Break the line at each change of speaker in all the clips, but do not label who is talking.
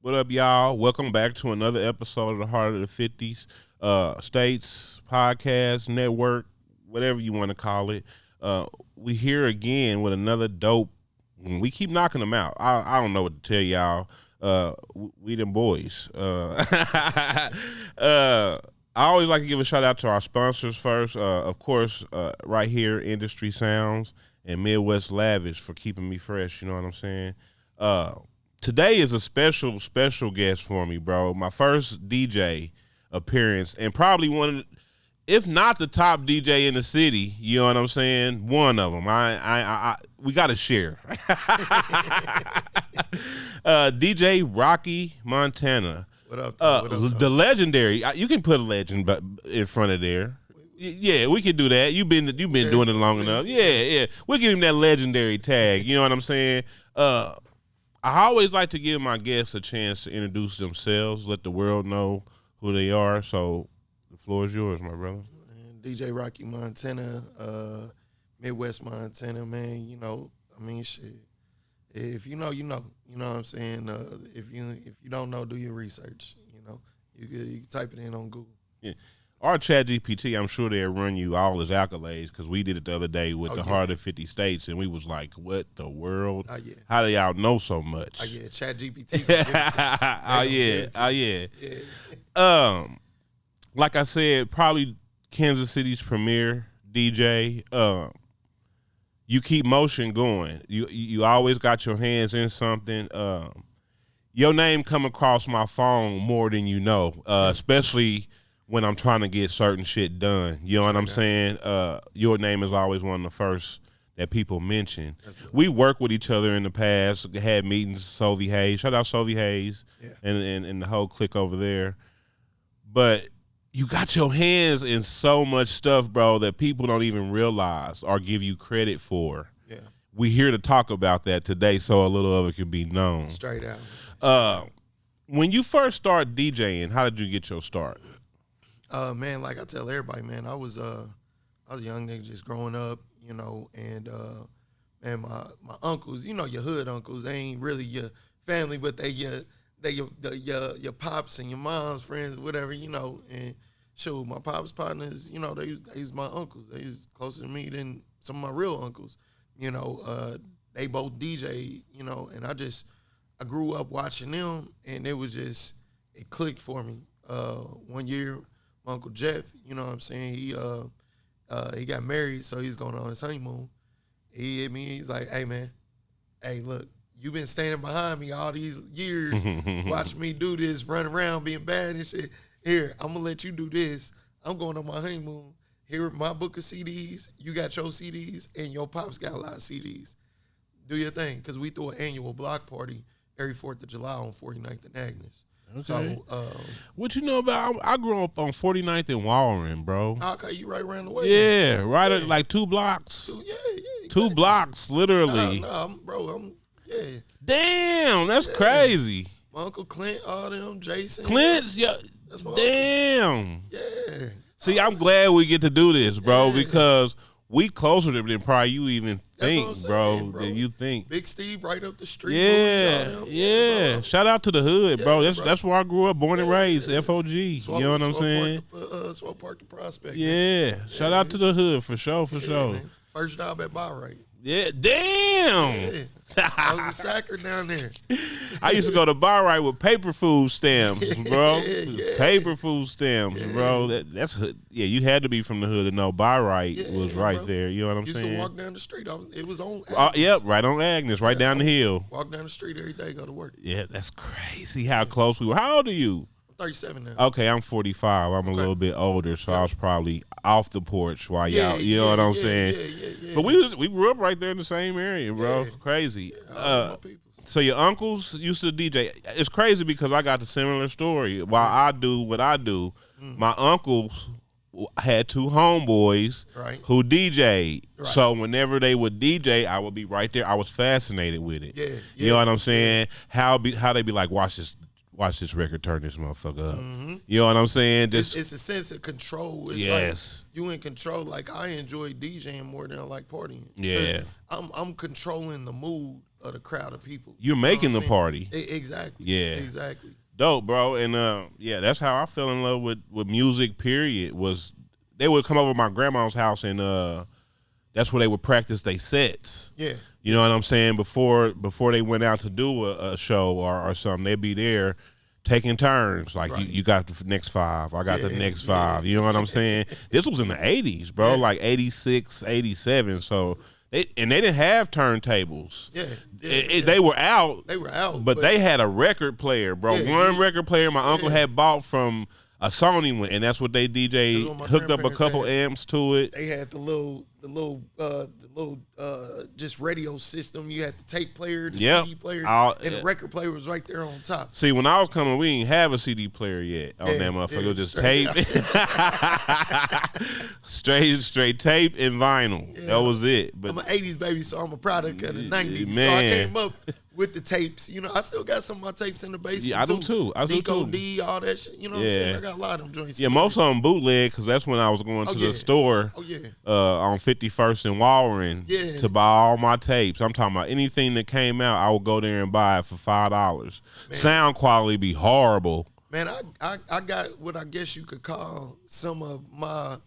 What up, y'all? Welcome back to another episode of the Heart of the 50s States Podcast Network, whatever you want to call it. We here again with another dope. We keep knocking them out. I don't know what to tell y'all. We them boys. I always like to give a shout out to our sponsors first. Of course, right here, Industry Sounds and Midwest Lavish for keeping me fresh. You know what I'm saying? Today is a special guest for me, bro. My first DJ appearance, and probably one of the, if not the top DJ in the city, you know what I'm saying? One of them. We got to share. DJ Rocky Montana.
What up,
the legendary. You can put a legend in front of there. Yeah, we can do that. You've been doing it long enough. Yeah. We'll give him that legendary tag. You know what I'm saying? I always like to give my guests a chance to introduce themselves, let the world know who they are. So the floor is yours, my brother.
DJ Rocky Montana, Midwest Montana, man. You know, I mean, shit. If you know, you know. You know what I'm saying? If you don't know, do your research. You know, you can type it in on Google.
Yeah. Our ChatGPT, I'm sure they'll run you all his accolades because we did it the other day with the Heart of 50 States, and we was like, what the world?
Yeah.
How do y'all know so much?
ChatGPT.
Yeah. Like I said, probably Kansas City's premier DJ. You keep motion going. You always got your hands in something. Your name come across my phone more than you know, especially when I'm trying to get certain shit done. You know what I'm saying? Your name is always one of the first that people mention. We worked with each other in the past, had meetings, Sovie Hayes. Shout out Sovie Hayes and the whole clique over there. But you got your hands in so much stuff, bro, that people don't even realize or give you credit for.
Yeah.
We here to talk about that today so a little of it can be known.
Straight out.
When you first start DJing, how did you get your start?
Man, like I tell everybody, man, I was a young nigga just growing up, you know, and man, my uncles, you know, your hood uncles, they ain't really your family, but they your pops and your mom's friends, whatever, you know. And shoot, my pops partners, you know, they was my uncles. They was closer to me than some of my real uncles, you know. They both DJ, you know, and I grew up watching them, and it clicked for me. One year, my Uncle Jeff, you know what I'm saying, he got married, so he's going on his honeymoon. He hit me, he's like, hey, man, hey, look, you been standing behind me all these years, watching me do this, run around being bad and shit. Here, I'm going to let you do this. I'm going on my honeymoon. Here, my book of CDs, you got your CDs, and your pops got a lot of CDs. Do your thing, because we throw an annual block party every 4th of July on 49th and Agnes.
Okay.
So,
what you know about? I grew up on 49th and Warren, bro.
Okay, you right around the way.
Yeah, right at like 2 blocks.
Yeah, exactly.
2 blocks, literally.
Yeah.
Damn, that's crazy.
My Uncle Clint, all them, Jason.
Clint's, yeah.
That's my
damn.
Uncle. Yeah.
See, I'm glad we get to do this, bro, because we closer than probably you even think, bro, than you think.
Big Steve right up the street.
Yeah. Shout out to the hood, bro. That's where I grew up, born and raised, FOG. You know what I'm saying?
Swap Park to Prospect.
Yeah. Shout out to the hood for sure.
Man. First job at Bar Right.
Yeah, damn.
Yeah. I was a sacker down there.
I used to go to Bar Right with paper food stamps, bro.
Yeah.
Paper food stamps, bro. That's hood. Yeah, you had to be from the hood to know Bar Right was right there. You know what I'm saying?
Used to walk down the street. It was on Agnes.
Yep, right on Agnes, right down the hill.
Walk down the street every day, go to work.
Yeah, that's crazy how close we were. How old are you?
37 now.
Okay, I'm 45. I'm a little bit older, so I was probably off the porch while y'all, you know what I'm saying?
Yeah.
But we grew up right there in the same area, bro. Crazy. So your uncles used to DJ. It's crazy because I got the similar story. While I do what I do, my uncles had 2 homeboys who DJ'd. Right. So whenever they would DJ, I would be right there. I was fascinated with it.
Yeah.
You know what I'm saying? How they be like, watch watch this record turn this motherfucker up. You know what I'm saying?
It's a sense of control. It's
yes.
like you in control. Like I enjoy DJing more than I like partying.
Yeah.
I'm controlling the mood of the crowd of people.
You're making the party.
Exactly.
Yeah.
Exactly.
Dope, bro. And yeah, that's how I fell in love with music, period. Was they would come over to my grandma's house and that's where they would practice their sets.
Yeah.
You know what I'm saying? Before they went out to do a show or something, they'd be there taking turns. Like,
right.
you got the next 5. I got the next 5. You know what I'm saying? This was in the 80s, bro, like 86, 87. So, they didn't have turntables. They were out.
They were out.
But they had a record player, bro. One record player my uncle had bought from a Sony one, and that's what they DJ hooked up a couple amps to it.
They had the little just radio system. You had the tape player, the CD player, and the record player was right there on top.
See, when I was coming, we didn't have a CD player yet on that motherfucker. It was just tape. straight tape and vinyl. Yeah. That was it. But
I'm an 80s baby, so I'm a product of the 90s. Man. So I came up with the tapes. You know, I still got some of my tapes in the basement.
Yeah, I do too.
Nico D, all that shit. You know what I'm saying? I got a lot of them joints.
Yeah, most of them bootleg, because that's when I was going to the store on 51st and Walren to buy all my tapes. I'm talking about anything that came out, I would go there and buy it for $5. Sound quality be horrible.
Man, I got what I guess you could call some of my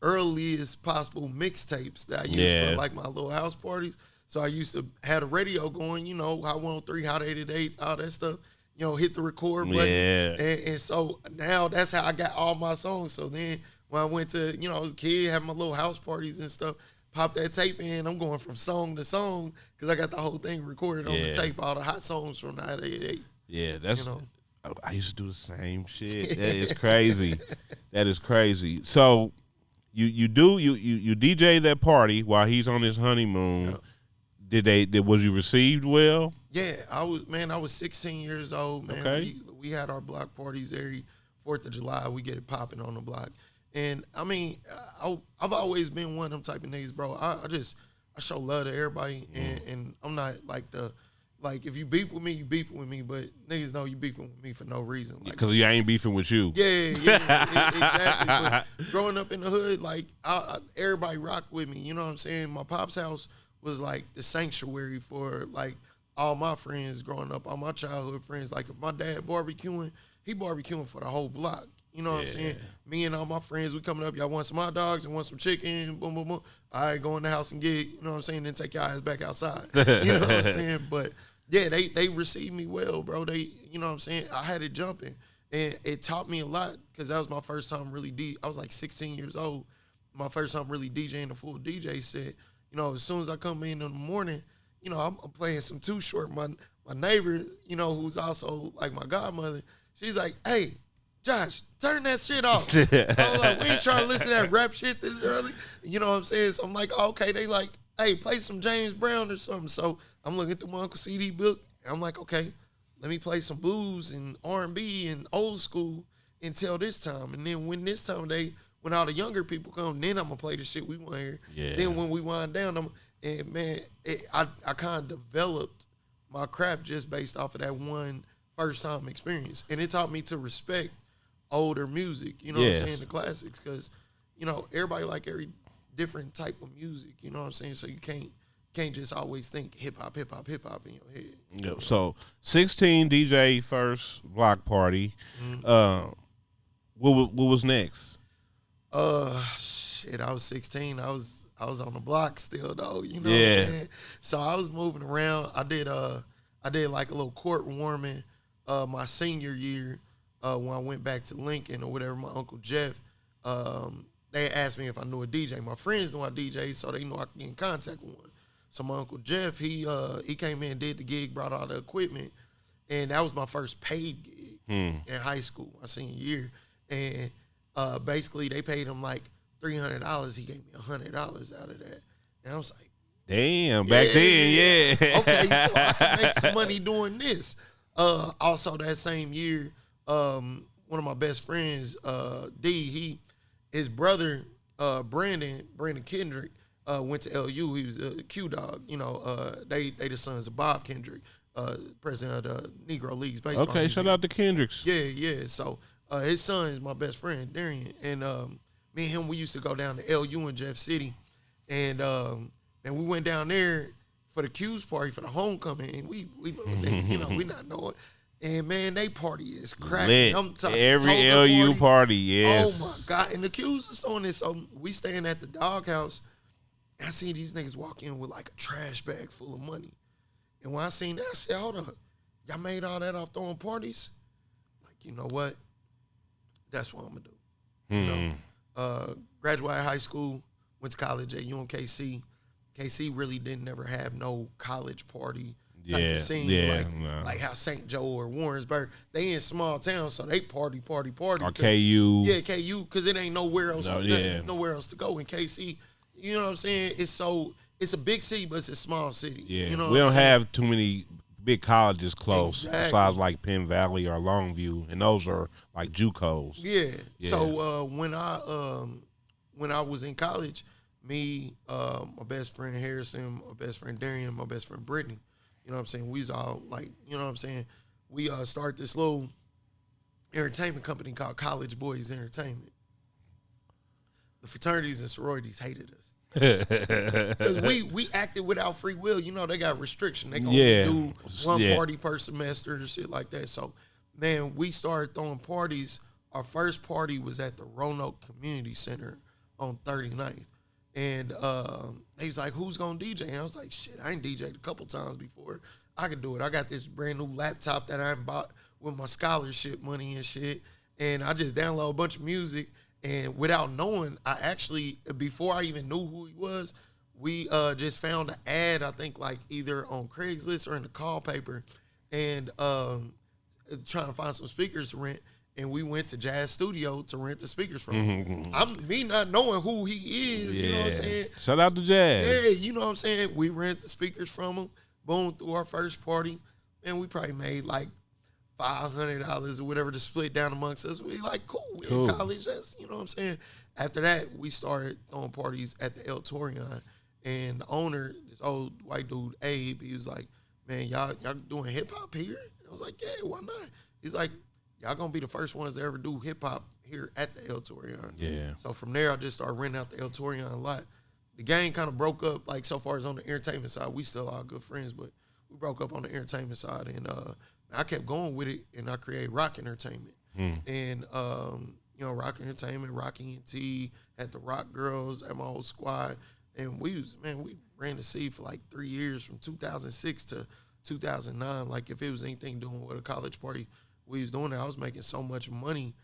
earliest possible mixtapes that I used for like my little house parties. So I used to have a radio going, you know, Hot 103, Hot 88, all that stuff, you know, hit the record button.
Yeah.
And so now that's how I got all my songs. So then when I went to, you know, I was a kid, having my little house parties and stuff, pop that tape in, I'm going from song to song because I got the whole thing recorded on the tape, all the hot songs from the Hot 88.
Yeah, that's, you know. I used to do the same shit. That is crazy. That is crazy. So you DJ that party while he's on his honeymoon. Was you received well?
Yeah, I was 16 years old, man.
Okay.
We had our block parties every 4th of July. We get it popping on the block. And I mean, I've always been one of them type of niggas, bro. I show love to everybody, and I'm not like if you beef with me, you beef with me, but niggas know you beefing with me for no reason.
Because I ain't beefing with you.
Yeah, exactly. But growing up in the hood, like everybody rocked with me. You know what I'm saying? My pop's house was like the sanctuary for like all my friends growing up, all my childhood friends. Like if my dad barbecuing, he barbecuing for the whole block. You know what I'm saying? Me and all my friends, we coming up, y'all want some hot dogs and want some chicken, boom, boom, boom. All right, go in the house and get it, you know what I'm saying? Then take your ass back outside. You know what I'm saying? But yeah, they received me well, bro. They, you know what I'm saying? I had it jumping. And it taught me a lot because that was my first time really I was like 16 years old. My first time really DJing a full DJ set. You know, as soon as I come in the morning, you know, I'm playing some Too Short. My neighbor, you know, who's also like my godmother, she's like, hey, Josh, turn that shit off. I was like, we ain't trying to listen to that rap shit this early. You know what I'm saying? So I'm like, okay. They like, hey, play some James Brown or something. So I'm looking through my uncle's CD book, and I'm like, okay, let me play some blues and R&B and old school until this time. And then when this time when all the younger people come, then I'm going to play the shit we want to hear. Yeah. Then when we wind down, I kind of developed my craft just based off of that one first-time experience. And it taught me to respect older music, you know what I'm saying, the classics, because, you know, everybody like every different type of music, you know what I'm saying? So you can't just always think hip-hop in your head.
Yep. So 16 DJ first block party. What was next?
Shit, I was 16. I was on the block still though, you know what I'm saying? So I was moving around. I did like a little court warming my senior year when I went back to Lincoln or whatever. My Uncle Jeff, they asked me if I knew a DJ. My friends knew I DJ, so they knew I could get in contact with one. So my Uncle Jeff, he came in, did the gig, brought all the equipment, and that was my first paid gig in high school, my senior year. And basically they paid him like $300. He gave me $100 out of that. And I was like,
damn, back then,
okay, so I can make some money doing this. Also that same year, one of my best friends, his brother, Brandon Kendrick, went to LU. He was a Q Dog. You know, they the sons of Bob Kendrick. president of the Negro Leagues baseball.
Okay,
museum.
shout out to Kendricks.
Yeah. So his son is my best friend, Darian, and me and him we used to go down to LU in Jeff City, and we went down there for the Q's party for the homecoming, and we little niggas, we not knowing. And man, they party is cracking. I'm talking
every LU party, yes.
Oh my God! And the Q's is on this. So we staying at the doghouse. I seen these niggas walk in with like a trash bag full of money. And when I seen that, I said, hold up. Y'all made all that off throwing parties? Like, you know what? That's what I'm going to do. You know, graduated high school, went to college at UMKC. KC really didn't never have no college party type of scene. Like how St. Joe or Warrensburg, they in small towns, so they party. Or
KU.
Yeah, KU, because it ain't nowhere else, nowhere else to go. In KC, you know what I'm saying? It's a big city, but it's a small city.
Yeah,
you know
we don't have too many big colleges close,
exactly.
besides like Penn Valley or Longview, and those are like JUCOs.
Yeah. So when I was in college, me, my best friend Harrison, my best friend Darian, my best friend Brittany, you know what I'm saying? We was all like, you know what I'm saying? We started this little entertainment company called College Boys Entertainment. The fraternities and sororities hated us. Because we acted without free will. You know, they got restriction. They gonna do one party per semester and shit like that. So, man, we started throwing parties. Our first party was at the Roanoke Community Center on 39th. And he was like, who's going to DJ? And I was like, shit, I ain't DJ'd a couple times before. I could do it. I got this brand new laptop that I bought with my scholarship money and shit. And I just download a bunch of music. And without knowing, I actually, before I even knew who he was, we just found an ad, I think, like either on Craigslist or in the call paper, and trying to find some speakers to rent. And we went to Jazz Studio to rent the speakers from him. I'm me not knowing who he is, you know what I'm saying?
Shout out to Jazz.
Yeah, you know what I'm saying? We rent the speakers from him. Boom, through our first party. And we probably made like $500 or whatever to split down amongst us. We like, cool. We in college. That's, you know what I'm saying? After that, we started throwing parties at the El Torion. And the owner, this old white dude, Abe, he was like, man, y'all doing hip-hop here? I was like, yeah, why not? He's like, y'all gonna be the first ones to ever do hip-hop here at the El Torion.
Yeah.
So from there, I just started renting out the El Torion a lot. The gang kind of broke up, like so far as on the entertainment side. We still are good friends, but we broke up on the entertainment side. And I kept going with it, and I created Rock Entertainment. And, you know, Rock Entertainment, Rock ENT, had the Rock Girls at my old squad. And we ran the seed for like 3 years from 2006 to 2009. Like if it was anything doing with a college party, we was doing that. I was making so much money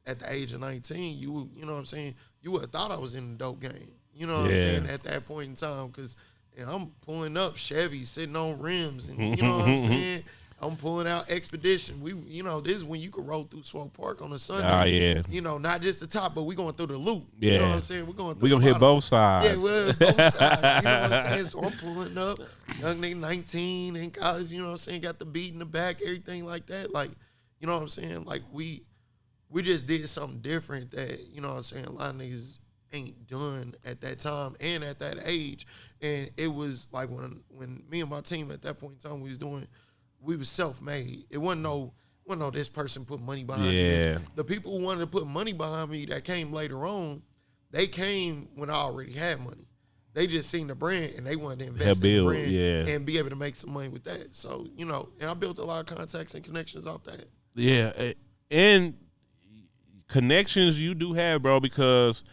at the age of 19. You know what I'm saying? You would have thought I was in the dope game. You know what I'm saying? At that point in time, because I'm pulling up Chevy, sitting on rims, and you know what I'm saying? I'm pulling out Expedition. This is when you could roll through Swope Park on a Sunday.
Oh, yeah.
You know, not just the top, but we going through the loop.
Yeah.
You know what I'm saying? We're going
to hit both sides.
Yeah, we're both sides. You know what I'm saying? So I'm pulling up, young nigga 19 in college, you know what I'm saying? Got the beat in the back, everything like that. Like, you know what I'm saying? Like, we just did something different that, you know what I'm saying, a lot of niggas ain't done at that time and at that age. And it was like when me and my team at that point in time we was self-made. It wasn't no this person put money behind me. The people who wanted to put money behind me that came later on, they came when I already had money. They just seen the brand and they wanted to invest in the brand and be able to make some money with that. So, you know, and I built a lot of contacts and connections off that.
Yeah, and connections you do have, bro, because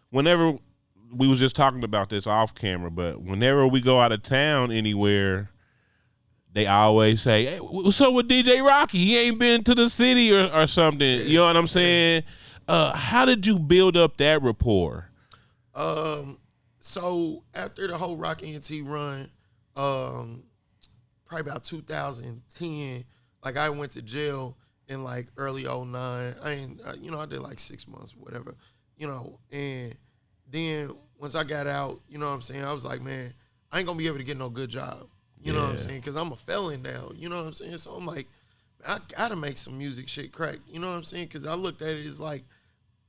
whenever we was just talking about this off camera, but whenever we go out of town anywhere, they always say, hey, what's up with DJ Rocky? He ain't been to the city or something. Yeah. You know what I'm saying? How did you build up that rapport?
So after the whole Rock ENT run, probably about 2010, like I went to jail in like early 09. I did like 6 months, whatever, you know, and then once I got out, you know what I'm saying, I was like, man, I ain't gonna be able to get no good job. You know what I'm saying? Because I'm a felon now. You know what I'm saying? So I'm like, I got to make some music shit crack. You know what I'm saying? Because I looked at it as like,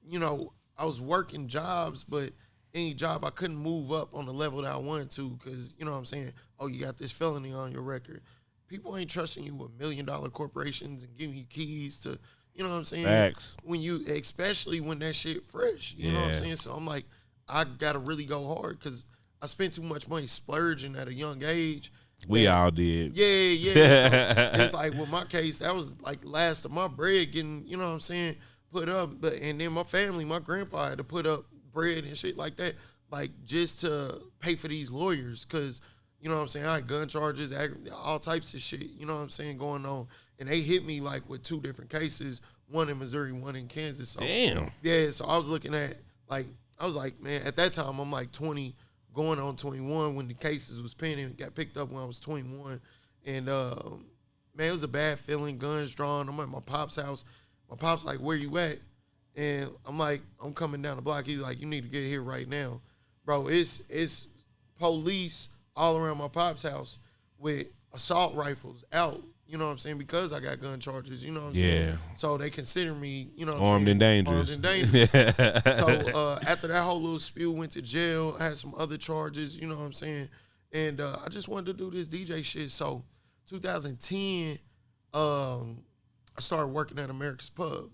you know, I was working jobs, but any job I couldn't move up on the level that I wanted to because, you know what I'm saying? Oh, you got this felony on your record. people ain't trusting you with $1 million corporations and giving you keys to, you know what I'm saying?
Facts.
Especially when that shit fresh, you know what I'm saying? So I'm like, I gotta really go hard because I spent too much money splurging at a young age.
We all did.
Yeah. So it's like, with my case, that was like last of my bread getting, you know what I'm saying, put up. And then my family, my grandpa had to put up bread and shit like that, like just to pay for these lawyers because, you know what I'm saying, I had gun charges, all types of shit, you know what I'm saying, going on. And they hit me like with 2 different cases, one in Missouri, one in Kansas. So,
damn.
Yeah, so I was looking at, like, I was like, man, at that time, I'm like 20, going on 21 when the cases was pending, got picked up when I was 21. And, man, it was a bad feeling, guns drawn. I'm at my pop's house. My pop's like, where you at? And I'm like, I'm coming down the block. He's like, you need to get here right now. Bro, it's police all around my pop's house with assault rifles out, you know what I'm saying, because I got gun charges, you know what I'm saying? So they consider me, you know what
Armed
I'm saying?
and dangerous.
Armed and dangerous. So after that whole little spiel, went to jail, had some other charges, you know what I'm saying? And I just wanted to do this DJ shit. So 2010, I started working at America's Pub.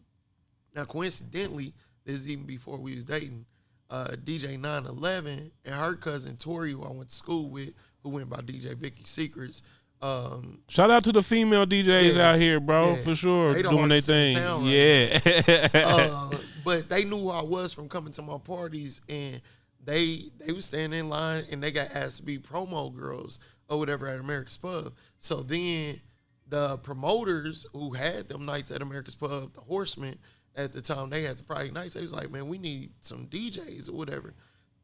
Now, coincidentally, this is even before we was dating, DJ 911 and her cousin Tori, who I went to school with, who went by DJ Vicky Secrets.
Shout out to the female DJs out here, bro, for sure,
they
doing their thing.
But they knew who I was from coming to my parties, and they was standing in line, and they got asked to be promo girls or whatever at America's Pub. So then the promoters who had them nights at America's Pub, the Horsemen, at the time they had the Friday nights, they was like, man, we need some DJs or whatever.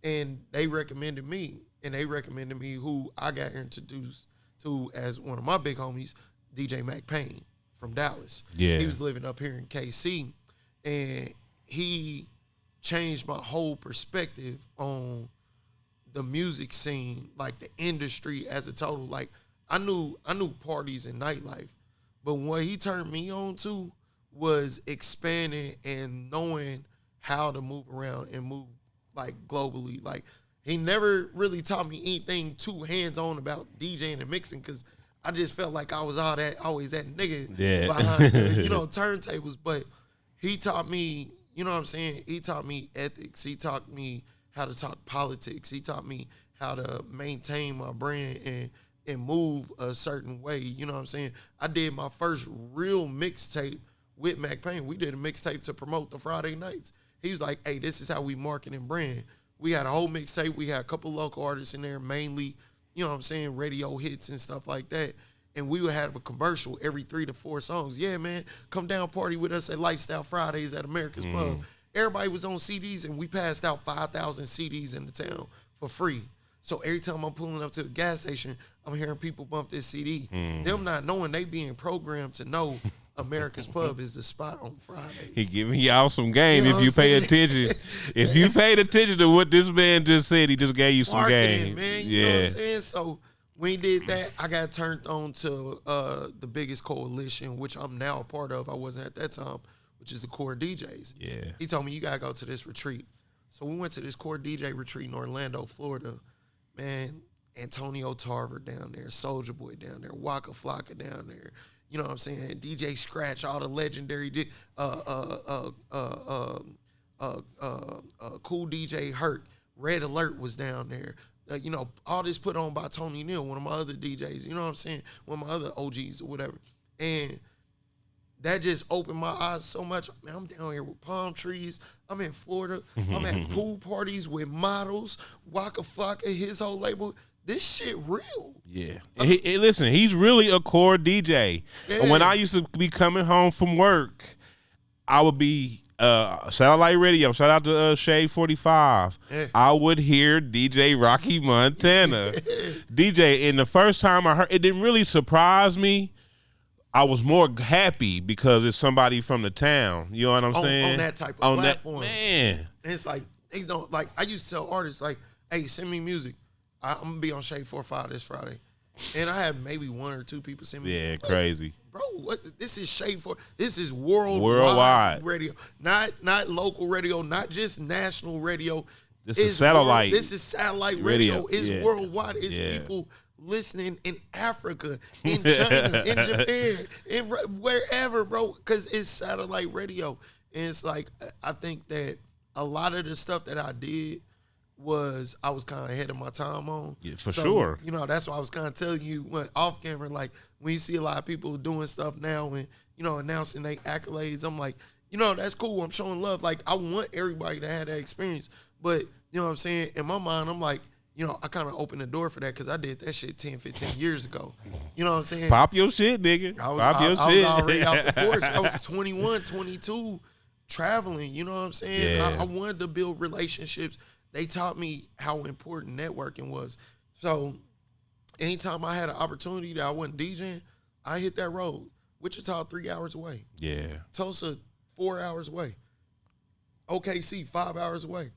And they recommended me, who I got introduced to as one of my big homies, DJ Mac Payne from Dallas. Yeah. He was living up here in KC, and he changed my whole perspective on the music scene, like the industry as a total. Like, I knew parties and nightlife, but what he turned me on to was expanding and knowing how to move around and move like globally. Like, he never really taught me anything too hands-on about DJing and mixing because I just felt like I was always that nigga behind the, turntables. But he taught me, you know what I'm saying? He taught me ethics. He taught me how to talk politics. He taught me how to maintain my brand and move a certain way. You know what I'm saying? I did my first real mixtape with Mac Payne. We did a mixtape to promote the Friday nights. He was like, hey, this is how we market and brand. We had a whole mixtape. We had a couple local artists in there, mainly, you know what I'm saying, radio hits and stuff like that. And we would have a commercial every 3 to 4 songs. Yeah, man, come down party with us at Lifestyle Fridays at America's Pub. Everybody was on CDs, and we passed out 5,000 CDs in the town for free. So every time I'm pulling up to the gas station, I'm hearing people bump this CD. Them not knowing, they being programmed to know America's Pub is the spot on Fridays.
He giving y'all some game, you know, if you pay attention. If you paid attention to what this man just said, he just gave you some game.
Man, you know what I'm saying? So when he did that, I got turned on to the biggest coalition, which I'm now a part of. I wasn't at that time, which is the Core DJs. Yeah. He told me, you got to go to this retreat. So we went to this Core DJ retreat in Orlando, Florida. Man, Antonio Tarver down there, Soulja Boy down there, Waka Flocka down there. You know what I'm saying? DJ Scratch, all the legendary, Cool DJ Hurt, Red Alert was down there. All this put on by Tony Neal, one of my other DJs. You know what I'm saying? One of my other OGs or whatever. And that just opened my eyes so much. Man, I'm down here with palm trees. I'm in Florida. I'm at pool parties with models. Waka Flocka, his whole label. This shit real. Yeah.
Listen, he's really a core DJ. Yeah. When I used to be coming home from work, I would be satellite radio. Shout out to Shade 45. Yeah. I would hear DJ Rocky Montana. DJ, and the first time I heard it, didn't really surprise me. I was more happy because it's somebody from the town. You know what I'm saying?
On that type of platform.
Man.
And it's like, they don't, like, I used to tell artists, like, hey, send me music. I'm going to be on Shade 45 this Friday. And I have maybe 1 or 2 people send me.
Yeah, crazy.
Bro, this is Shade 4. This is worldwide radio. Not local radio, not just national radio.
This is satellite.
This is satellite radio. It's worldwide. It's people listening in Africa, in China, in Japan, in wherever, bro, because it's satellite radio. And it's like, I think that a lot of the stuff that I did I was kind of ahead of my time on.
Yeah, for sure.
You know, that's why I was kind of telling you off camera, like when you see a lot of people doing stuff now and, you know, announcing their accolades, I'm like, you know, that's cool. I'm showing love. Like, I want everybody to have that experience. But, you know what I'm saying? In my mind, I'm like, you know, I kind of opened the door for that because I did that shit 10, 15 years ago. You know what I'm saying?
Pop your shit, nigga.
I was already out the porch. I was 21, 22, traveling. You know what I'm saying?
Yeah.
I wanted to build relationships. They taught me how important networking was. So anytime I had an opportunity that I wasn't DJing, I hit that road. Wichita, 3 hours away.
Yeah.
Tulsa, 4 hours away. OKC, 5 hours away.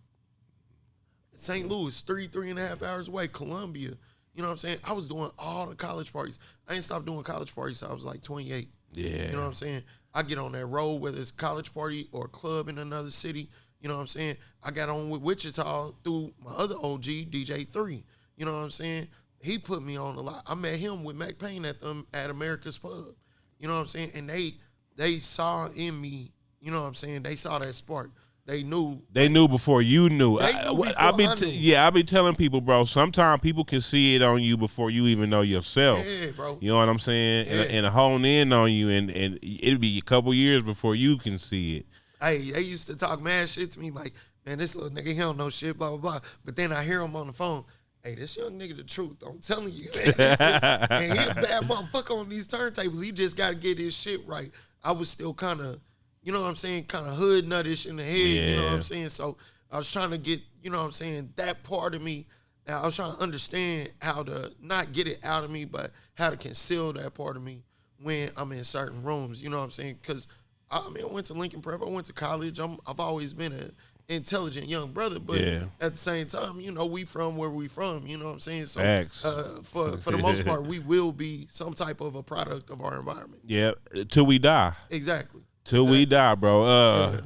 St. Louis, 3.5 hours away. Columbia, you know what I'm saying? I was doing all the college parties. I ain't stopped doing college parties till I was like 28.
Yeah.
You know what I'm saying? I get on that road, whether it's a college party or a club in another city. You know what I'm saying? I got on with Wichita through my other OG, DJ 3. You know what I'm saying? He put me on a lot. I met him with Mac Payne at America's Pub. You know what I'm saying? And they saw in me, you know what I'm saying? They saw that spark. They knew.
They knew before you knew.
I
be telling people, bro, sometimes people can see it on you before you even know yourself.
Yeah, bro.
You know what I'm saying?
Yeah.
And hone in on you, and it'll be a couple years before you can see it.
Hey, they used to talk mad shit to me like, man, this little nigga, he don't know shit, blah, blah, blah. But then I hear him on the phone. Hey, this young nigga the truth. I'm telling you. And he a bad motherfucker on these turntables. He just got to get his shit right. I was still kind of, you know what I'm saying, kind of hood nuttish in the head, you know what I'm saying? So I was trying to get, you know what I'm saying, that part of me. And I was trying to understand how to not get it out of me, but how to conceal that part of me when I'm in certain rooms, you know what I'm saying? Because, I went to Lincoln Prep. I went to college. I've always been an intelligent young brother, but at the same time, you know, we from where we from, you know what I'm saying? So for the most part, we will be some type of a product of our environment.
Yeah, till we die.
Exactly.
Till we die, bro.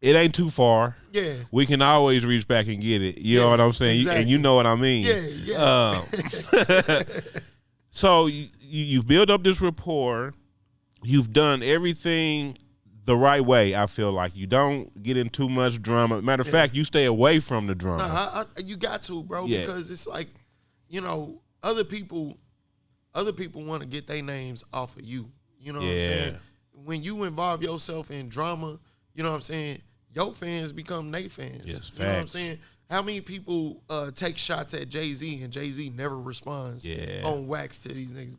It ain't too far.
Yeah.
We can always reach back and get it. You know what I'm saying?
Exactly.
And you know what I mean.
Yeah.
So you've built up this rapport. You've done everything the right way. I feel like you don't get in too much drama. Matter of fact, you stay away from the drama.
You got to, bro, because it's like, you know, other people want to get their names off of you. You know what I'm saying? When you involve yourself in drama, you know what I'm saying, your fans become they fans.
Yes,
you know what I'm saying? How many people take shots at Jay-Z and Jay-Z never responds on wax to these niggas?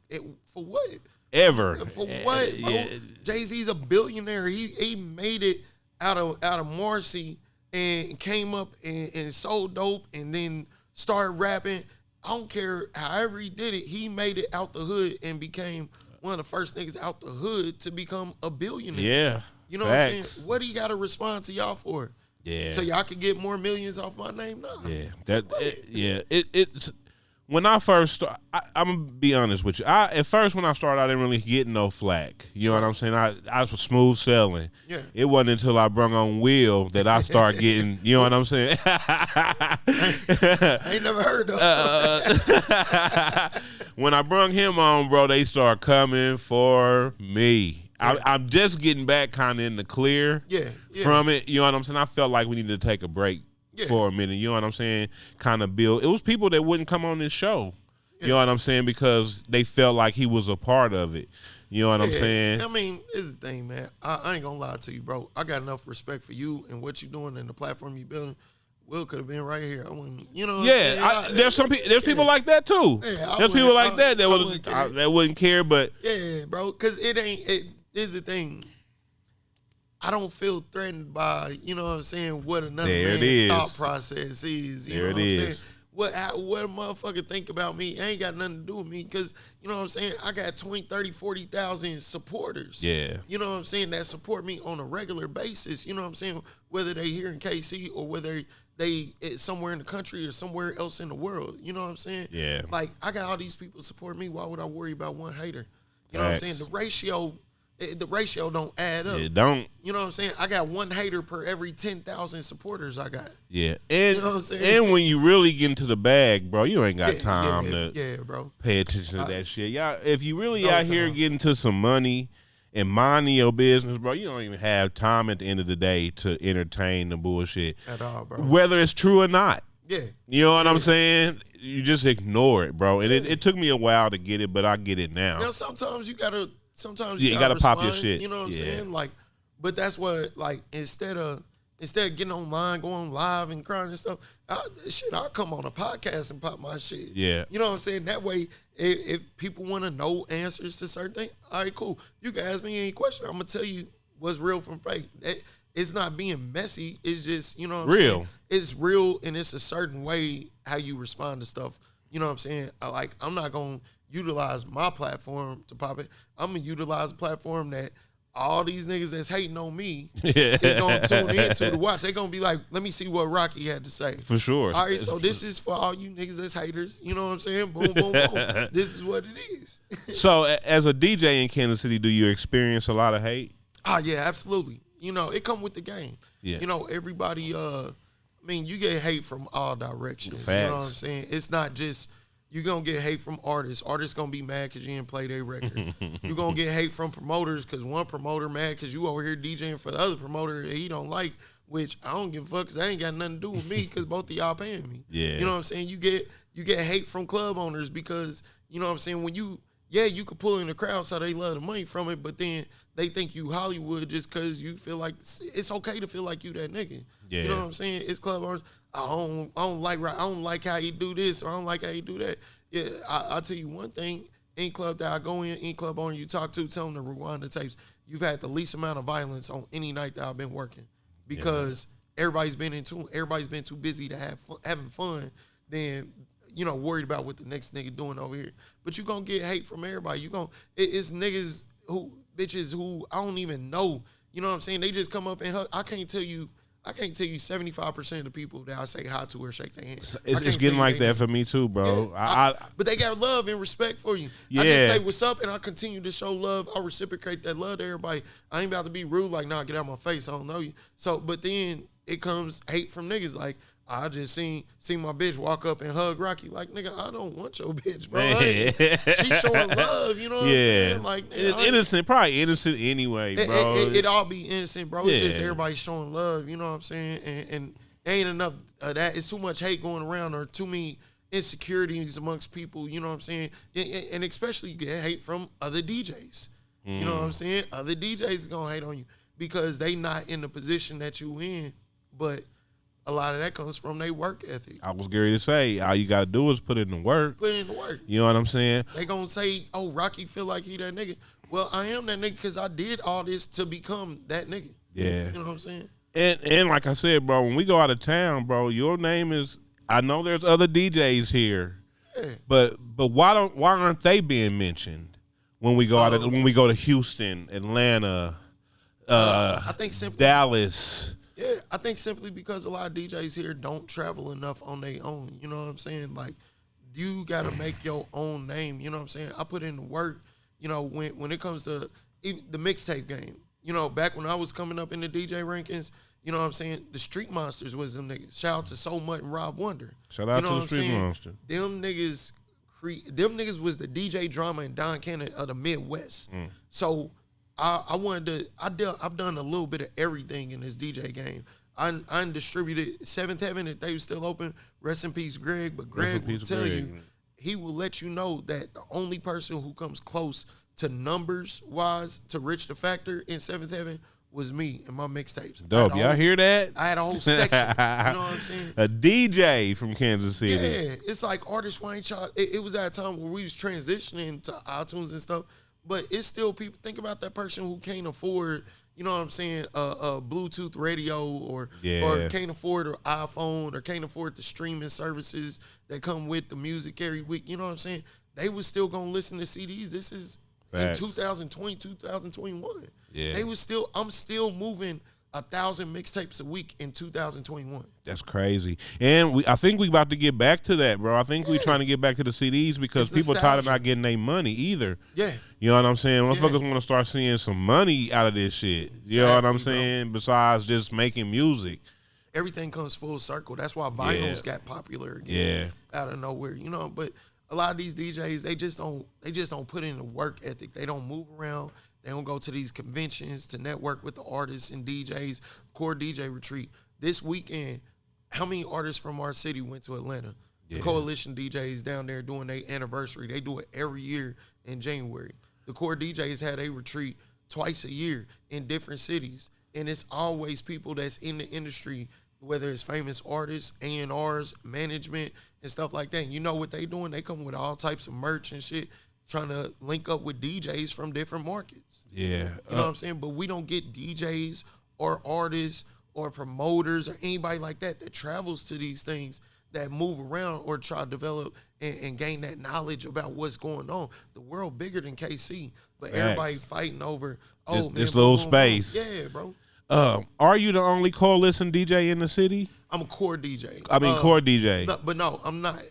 For what?
Ever.
For what, bro? Yeah. Jay-Z's a billionaire. He made it out of Marcy and came up and sold dope and then started rapping. I don't care however he did it. He made it out the hood and became one of the first niggas out the hood to become a billionaire.
Yeah.
You know what I'm saying? What do you got to respond to y'all for?
Yeah.
So y'all could get more millions off my name? Nah.
Yeah. It's when I first started, I'm going to be honest with you. At first when I started, I didn't really get no flack. You know what I'm saying? I was smooth selling. Yeah. It wasn't until I brung on Will that I started getting, you know what I'm saying?
I ain't never heard of
When I brung him on, bro, they start coming for me. Yeah. I'm just getting back kind of in the clear from it. You know what I'm saying? I felt like we needed to take a break for a minute. You know what I'm saying? Kind of build. It was people that wouldn't come on this show. You know what I'm saying? Because they felt like he was a part of it. You know what I'm saying?
I mean, it's the thing, man. I ain't going to lie to you, bro. I got enough respect for you and what you're doing and the platform you're building. Will could have been right here. I wouldn't, you know.
There's people like that too. There's people like that wouldn't care. But
bro, because it is the thing. I don't feel threatened by, you know what I'm saying, what another man's thought process is. You know what I'm saying? What a motherfucker think about me, it ain't got nothing to do with me because, you know what I'm saying, I got 20, 30, 40,000 supporters. Yeah. You know what I'm saying, that support me on a regular basis. You know what I'm saying, whether they here in KC or whether they somewhere in the country or somewhere else in the world. You know what I'm saying? Yeah. Like, I got all these people support me. Why would I worry about one hater? You know what I'm saying? The ratio The ratio don't add up.
It don't.
You know what I'm saying? I got one hater per every 10,000 supporters I got.
Yeah, and
you know what I'm saying?
And when you really get into the bag, bro, you ain't got time to
bro.
pay attention to that shit. Y'all, if you really out here
time.
getting to some money and minding your business, bro, you don't even have time at the end of the day to entertain the bullshit
At all, bro.
whether it's true or not.
Yeah.
You know what I'm saying? You just ignore it, bro. And it took me a while to get it, but I get it now.
Now, sometimes you gotta
pop your shit.
You know what I'm saying? Like, but that's what, like, instead of getting online, going live and crying and stuff, I'll come on a podcast and pop my shit.
Yeah.
You know what I'm saying? That way, if people want to know answers to certain things, all right, cool. You can ask me any question. I'm gonna tell you what's real from fake. It's not being messy. It's just, you know what I'm
real.
saying? It's real, and it's a certain way how you respond to stuff. You know what I'm saying? I'm not going to utilize my platform to pop it. I'm going to utilize a platform that all these niggas that's hating on me is going to tune into to watch. They're going to be like, let me see what Rocky had to say.
For sure.
All right, so this is for all you niggas that's haters. You know what I'm saying? Boom, boom, boom. This is what it is.
So, as a DJ in Kansas City, do you experience a lot of hate?
Yeah, absolutely. You know, it come with the game.
Yeah.
You know, everybody, you get hate from all directions.
Facts.
You know what I'm saying? It's not just, you're going to get hate from artists. Artists going to be mad because you didn't play their record. You're going to get hate from promoters because one promoter mad because you over here DJing for the other promoter that he don't like, which I don't give a fuck because that ain't got nothing to do with me because both of y'all paying me.
Yeah.
You know what I'm saying? You get hate from club owners because, you know what I'm saying, when you could pull in the crowd so they love the money from it, but then they think you Hollywood just because you feel like it's okay to feel like you that nigga.
Yeah.
You know what I'm saying? It's club owners. I don't like how you do this, or I don't like how you do that. Yeah, I'll tell you one thing. Any club that I go in, any club owner you talk to, tell them to rewind the tapes. You've had the least amount of violence on any night that I've been working because everybody's been too busy to having fun than, you know, worried about what the next nigga doing over here. But you gonna get hate from everybody. It's niggas bitches who I don't even know. You know what I'm saying? They just come up and hug. I can't tell you 75% of the people that I say hi to or shake their hands.
It's getting like that for me too, bro.
Yeah, but they got love and respect for you.
Yeah.
I just say what's up, and I continue to show love. I reciprocate that love to everybody. I ain't about to be rude like, nah, get out my face. I don't know you. So, but then it comes hate from niggas like, I just seen my bitch walk up and hug Rocky. Like, nigga, I don't want your bitch, bro. She showing love, you know what I'm saying? Like,
it's innocent, probably innocent anyway, bro.
It all be innocent, bro. It's just
Yeah.
everybody showing love, you know what I'm saying? And ain't enough of that. It's too much hate going around or too many insecurities amongst people, you know what I'm saying? And especially you get hate from other DJs. You know what I'm saying? Other DJs gonna hate on you because they not in the position that you in, but a lot of that comes from their work ethic.
I was going to say, all you got to do is put in the work.
Put in the work.
You know what I'm saying?
They going to say, oh, Rocky feel like he that nigga. Well, I am that nigga because I did all this to become that nigga.
Yeah.
You know what I'm saying?
And like I said, bro, when we go out of town, bro, your name is, I know there's other DJs here, but why aren't they being mentioned when we go when we go to Houston, Atlanta,
I think simply
Dallas?
Yeah, I think simply because a lot of DJs here don't travel enough on their own. You know what I'm saying? Like, you got to make your own name. You know what I'm saying? I put in the work, you know, when it comes to even the mixtape game. You know, back when I was coming up in the DJ rankings, you know what I'm saying? The Street Monsters was them niggas. Shout out to So Mutt and Rob Wonder.
Shout out
you know
to
what
the
I'm
Street
saying?
Monster.
Them niggas was the DJ Drama and Don Cannon of the Midwest. So I've done a little bit of everything in this DJ game. I distributed Seventh Heaven if they was still open. Rest in peace, Greg. But Greg will tell you, he will let you know that the only person who comes close to numbers wise to Rich the Factor in Seventh Heaven was me and my mixtapes.
Dope, y'all hear that?
I had a whole section. You know what I'm saying?
A DJ from Kansas City.
Yeah, it's like artists ain't it was at a time where we was transitioning to iTunes and stuff. But it's still people think about that person who can't afford, you know what I'm saying, a Bluetooth radio or can't afford an iPhone or can't afford the streaming services that come with the music every week. You know what I'm saying? They was still gonna listen to CDs. This is in 2020, 2021.
Yeah.
I'm still moving 1,000 mixtapes a week in 2021.
That's crazy. And I think we about to get back to that, bro. I think we trying to get back to the CDs because people tired of not getting their money either.
Yeah.
You know what I'm saying? Motherfuckers want to start seeing some money out of this shit. You know what I'm saying? Bro. Besides just making music.
Everything comes full circle. That's why vinyls got popular again out of nowhere. You know, but a lot of these DJs, they just don't put in the work ethic. They don't move around. They don't go to these conventions to network with the artists and DJs. Core DJ retreat this weekend. How many artists from our city went to Atlanta? The Coalition DJs down there doing their anniversary. They do it every year in January. The Core DJs had a retreat twice a year in different cities, and it's always people that's in the industry, whether it's famous artists, A&Rs, management, and stuff like that. And you know what they doing? They come with all types of merch and shit, trying to link up with DJs from different markets.
Yeah.
You know what I'm saying? But we don't get DJs or artists or promoters or anybody like that travels to these things, that move around or try to develop and gain that knowledge about what's going on. The world bigger than KC, but everybody fighting over,
this little space.
Yeah, bro.
Are you the only Coalition DJ in the city?
I'm a core DJ.
I mean, core DJ.
No, but no, I'm not.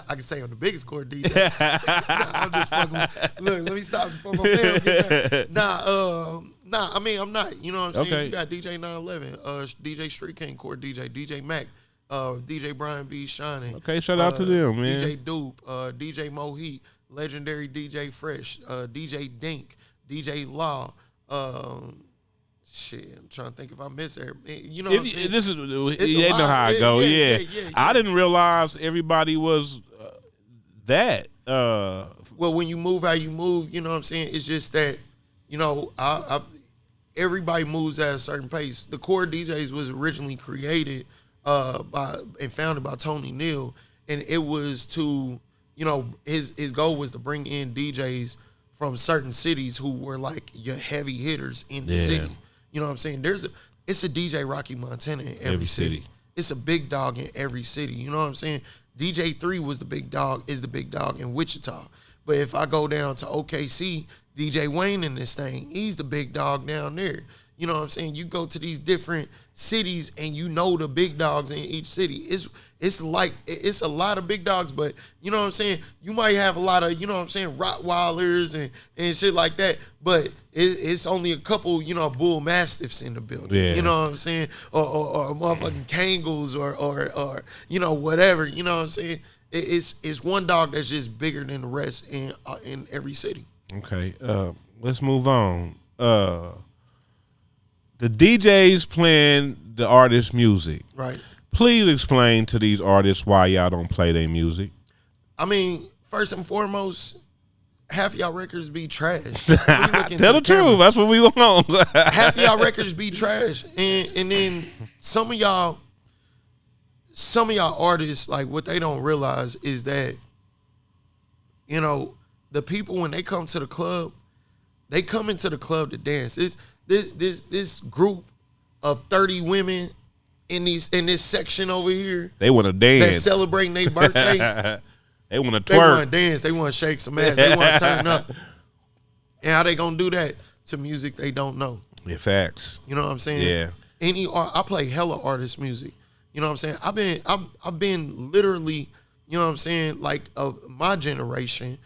I can say I'm the biggest core DJ. I'm just fucking. Look, let me stop before my family get back. Nah. I mean, I'm not. You know what I'm saying?
Okay.
You got DJ 911, DJ Street King, core DJ Mac, DJ Brian B. Shining.
Okay, shout out to them, man.
DJ Dupe, DJ Moheat, legendary DJ Fresh, DJ Dink, DJ Law. Shit, I'm trying to think if I miss her. You know what I'm saying?
This is you know how I go. Yeah. I didn't realize everybody was that.
Well, when you move how you move, you know what I'm saying? It's just that, you know, everybody moves at a certain pace. The Core DJs was originally created and founded by Tony Neal, and it was to, you know, his goal was to bring in DJs from certain cities who were like your heavy hitters in the city. You know what I'm saying? It's a DJ Rocky Montana in every city. It's a big dog in every city. You know what I'm saying? DJ 3 was the big dog, is the big dog in Wichita. But if I go down to OKC, DJ Wayne in this thing, he's the big dog down there. You know what I'm saying? You go to these different cities and you know the big dogs in each city. It's like, it's a lot of big dogs, but you know what I'm saying? You might have a lot of, you know what I'm saying, Rottweilers and shit like that, but it's only a couple, you know, bull mastiffs in the building. Yeah. You know what I'm saying? Or motherfucking Kangles or you know, whatever. You know what I'm saying? It's one dog that's just bigger than the rest in every city.
Okay, let's move on. The DJs playing the artist's music.
Right.
Please explain to these artists why y'all don't play their music.
I mean, first and foremost, half y'all records be trash.
Tell the truth. That's what we want.
Half y'all records be trash. And then some of y'all artists, like, what they don't realize is that, you know, the people, when they come to the club, they come into the club to dance. This group of 30 women in this section over here,
they want to dance.
They're celebrating their birthday.
They want to twerk.
They want to dance. They want to shake some ass. They want to turn up. And how they gonna do that? To music they don't know.
Yeah, facts.
You know what I'm saying?
Yeah.
I play hella artist music. You know what I'm saying? I've been literally, you know what I'm saying, like, of my generation,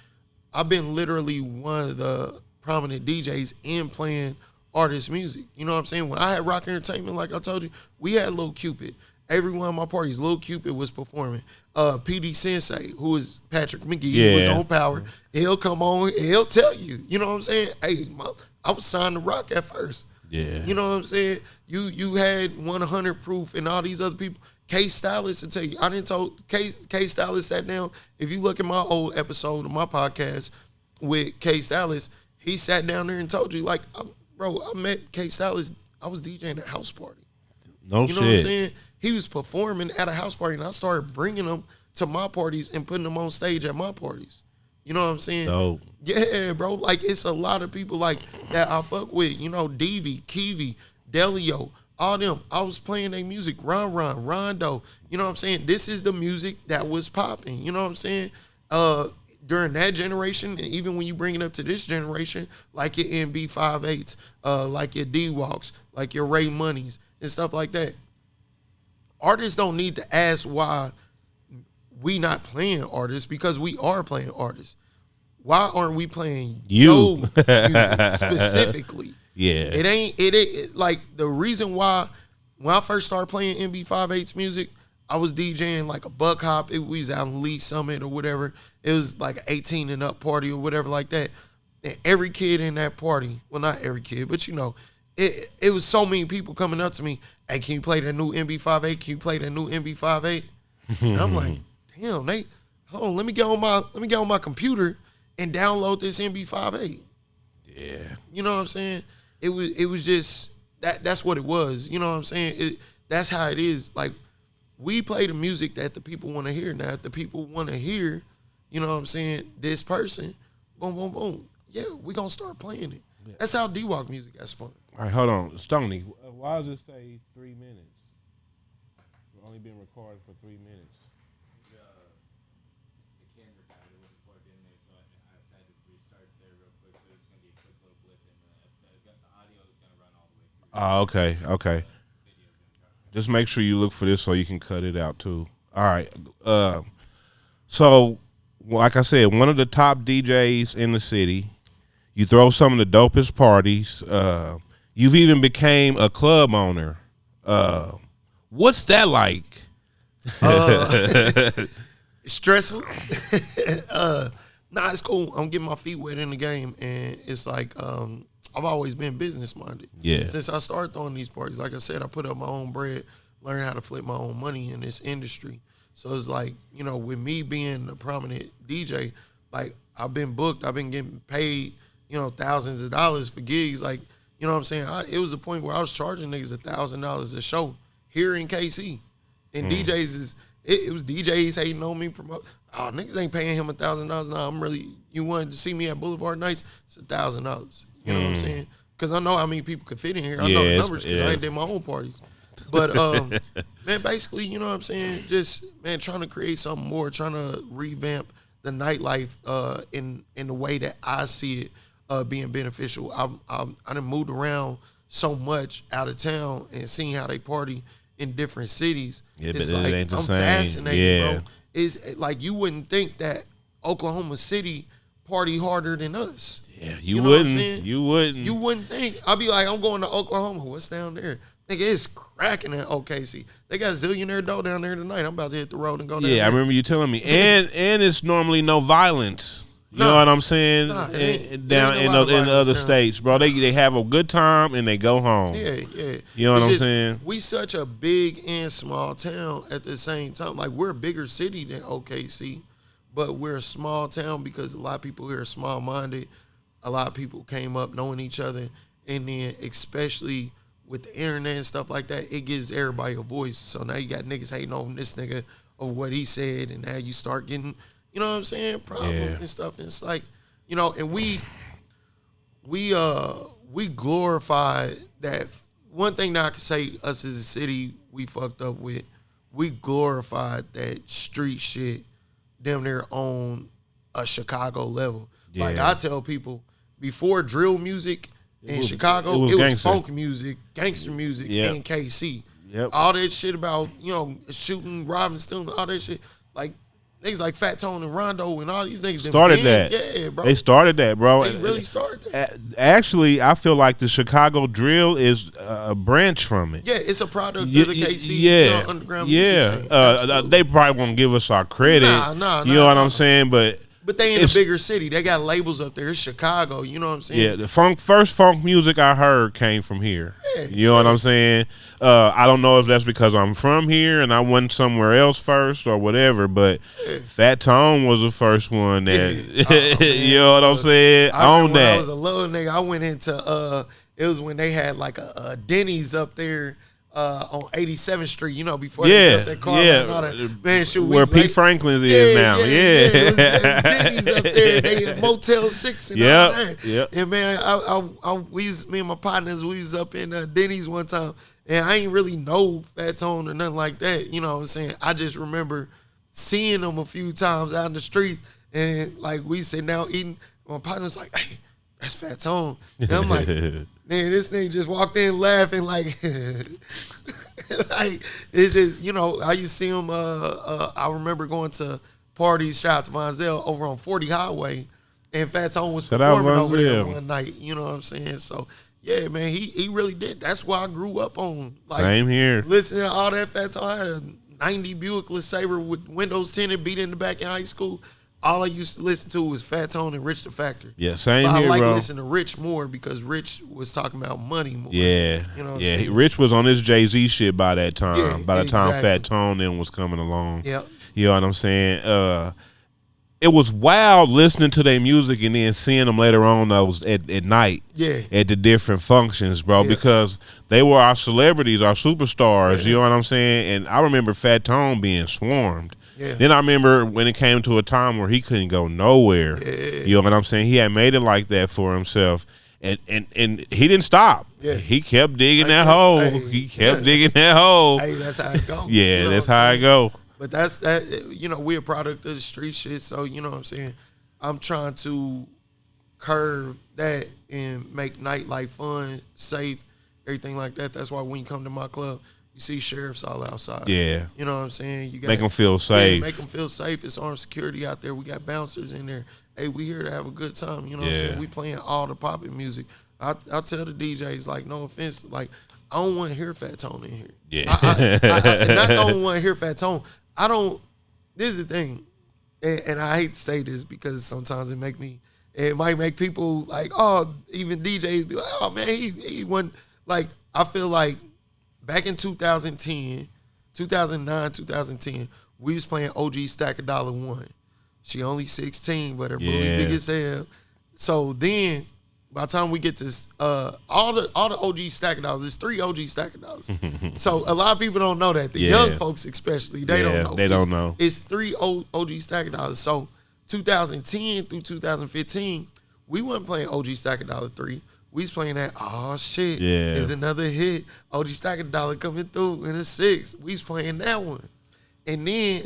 I've been literally one of the prominent DJs in playing artist music. You know what I'm saying? When I had Rock Entertainment, like I told you, we had Lil Cupid. Every one of my parties, Lil Cupid was performing. PD Sensei, who is Patrick McGee, who was on Power, he'll come on and he'll tell you. You know what I'm saying? Hey, I was signed to Rock at first.
Yeah.
You know what I'm saying? You had 100 Proof and all these other people. K Stylist will tell you. I didn't told K Stylist sat down. If you look at my old episode of my podcast with K Stylist, he sat down there and told you, like, bro, I met K Stylist. I was DJing at a house party.
No shit.
You know what I'm saying? He was performing at a house party, and I started bringing him to my parties and putting them on stage at my parties. You know what I'm saying?
No.
Yeah, bro. Like, it's a lot of people like that I fuck with. You know, Devi, Kiwi, Delio, all them. I was playing their music. Rondo. You know what I'm saying? This is the music that was popping. You know what I'm saying? during that generation, and even when you bring it up to this generation, like your NB58s, like your D-Walks, like your Ray Moneys, and stuff like that, artists don't need to ask why we not playing artists, because we are playing artists. Why aren't we playing your music specifically?
Yeah.
It like the reason why when I first started playing NB58's music, I was DJing like a Buck Hop. We was out in Lee Summit or whatever. It was like an 18 and up party or whatever like that. And every kid in that party, well, not every kid, but you know, it was so many people coming up to me. Hey, can you play that new NB58? Can you play that new NB58? And I'm like, damn, hold on, let me get on my computer and download this NB58.
Yeah.
You know what I'm saying? It was just that's what it was. You know what I'm saying? That's how it is. Like, we play the music that the people want to hear. Now, if the people want to hear, you know what I'm saying, this person, boom, boom, boom. Yeah, we gonna start playing it. Yeah. That's how D-Walk music got spun.
All right, hold on. Stoney, why does it say 3 minutes? We're only being recorded for 3 minutes.
The camera died. It wasn't plugged in there, so I decided to restart there real quick. So there's going to be a quick little blip in the episode. The audio is going to run all the way through.
Okay. Just make sure you look for this so you can cut it out too. All right. So, like I said, one of the top DJs in the city. You throw some of the dopest parties. You've even became a club owner. What's that like?
Stressful. Nah, it's cool. I'm getting my feet wet in the game, and it's like I've always been business minded.
Yeah.
Since I started throwing these parties, like I said, I put up my own bread, learned how to flip my own money in this industry. So it's like, you know, with me being a prominent DJ, like I've been booked, I've been getting paid, you know, thousands of dollars for gigs. Like, you know what I'm saying? It was a point where I was charging niggas $1,000 a show here in KC. And DJs it was DJs hating on me, oh, niggas ain't paying him $1,000 now. You wanted to see me at Boulevard Nights, it's $1,000. You know what I'm saying? Because I know how many people could fit in here. I know the numbers because I ain't did my own parties. But, man, basically, you know what I'm saying? Just, man, trying to create something more, trying to revamp the nightlife in the way that I see it being beneficial. I done moved around so much out of town and seeing how they party in different cities.
Yeah,
it's
but
like,
it ain't the
I'm
same.
fascinated, bro. It's like you wouldn't think that Oklahoma City party harder than us.
Yeah,
you know
wouldn't.
What I'm saying?
You wouldn't.
You wouldn't think. I'd be like, I'm going to Oklahoma. What's down there? Nigga, it's cracking at OKC. They got Zillionaire Dough down there tonight. I'm about to hit the road and go down there.
Yeah, I remember you telling me. And it's normally no violence. You know what I'm saying? Down in the other states, bro. They have a good time and they go home.
Yeah.
You know what I'm saying?
We such a big and small town at the same time. Like, we're a bigger city than OKC, but we're a small town because a lot of people here are small-minded. A lot of people came up knowing each other. And then especially with the internet and stuff like that, it gives everybody a voice. So now you got niggas hating on this nigga of what he said, and now you start getting, you know what I'm saying, problems and stuff. And it's like, you know, and we glorify that. One thing that I can say us as a city we fucked up with, we glorified that street shit damn near on a Chicago level. Yeah. Like, I tell people, before drill music in Chicago, it was funk music, gangster music, and KC.
Yep.
All that shit about, you know, shooting, robbing, stealing, all that shit. Like, niggas like Fat Tone and Rondo and all these niggas
started that.
Yeah, bro.
They started that, bro.
They really started that.
Actually, I feel like the Chicago drill is a branch from it.
Yeah, it's a product of the KC underground music scene.
They probably won't give us our credit.
Nah.
You know what I'm saying?
But they in a bigger city. They got labels up there. It's Chicago. You know what I'm saying?
Yeah, the first funk music I heard came from here. Yeah, you know what I'm saying? I don't know if that's because I'm from here and I went somewhere else first or whatever, but Fat Tone was the first one that, you know what I'm saying?
When I was a little nigga, I went into, it was when they had like a Denny's up there. On 87th Street, you know, before they built that car and all that. Man, shit,
where Pete Franklin's is now.
It was Denny's up there. They had Motel 6 and all that.
Yep.
And man, me and my partners, we was up in Denny's one time, and I ain't really know Fat Tone or nothing like that. You know what I'm saying? I just remember seeing them a few times out in the streets, And like we sitting down eating, my partner's like, "Hey, that's Fat Tone." And I'm like, "Man, this nigga just walked in laughing like, like it's just I used to see him. I remember going to parties. Shout out to Vonzel over on 40 Highway, and Fat Tone was performing over there one night. You know what I'm saying? So yeah, man, he really did. That's why I grew up on. Like,
same here.
Listening to all that Fat Tone. I had a 90 Buick LeSabre with windows tinted, beat in the back in high school. All I used to listen to was Fat Tone and Rich the Factor.
Yeah, same
but
here,
I
bro.
like listening to Rich more because Rich was talking about money more.
Yeah,
you know what
yeah.
I'm saying?
Rich was on his Jay-Z shit by that time.
Yeah,
by the time
exactly.
Fat Tone then was coming along.
Yeah.
You know what I'm saying? It was wild listening to their music and then seeing them later on at night.
Yeah.
At the different functions, bro,
Yeah.
because they were our celebrities, our superstars.
Yeah.
You know what I'm saying? And I remember Fat Tone being swarmed.
Yeah.
Then I remember when it came to a time where he couldn't go nowhere.
Yeah.
You know what I'm saying? He had made it like that for himself. And he didn't stop.
Yeah.
He kept digging that
Hey,
hole.
hey,
He kept
yeah.
digging that hole.
Hey, that's how it go.
Yeah,
You know
that's
what I'm
how it
saying?
go.
But that's that. We're a product of the street shit. So you know what I'm saying. I'm trying to curve that and make nightlife fun, safe, everything like that. That's why when you come to my club, you see sheriffs all outside.
Yeah.
You know what I'm saying? You got
Make them feel safe.
make them feel safe. It's armed security out there. We got bouncers in there. Hey, we here to have a good time. You know what I'm
Yeah.
saying? We playing all the popping music. I tell the DJs, like, no offense, like, I don't want to hear Fat Tone in here.
Yeah.
I not don't want to hear Fat Tone. I don't. This is the thing, and I hate to say this because sometimes it might make people like, oh, even DJs be like, oh man, he went like. I feel like back in 2010, 2009, 2010, we was playing OG Stack of Dollar One. She only 16, but her booty
Yeah.
big as hell. So then, by the time we get to all the OG Stack of Dollars, it's 3 OG Stack of Dollars. So a lot of people don't know that. The
Yeah.
young folks especially, they
Yeah,
don't know.
they don't know.
It's 3 OG Stack of Dollars. So 2010 through 2015, we wasn't playing OG Stack of Dollar 3. We was playing that, oh shit,
Yeah.
there's another hit. OG Stack of Dollar coming through in a 6. We was playing that one. And then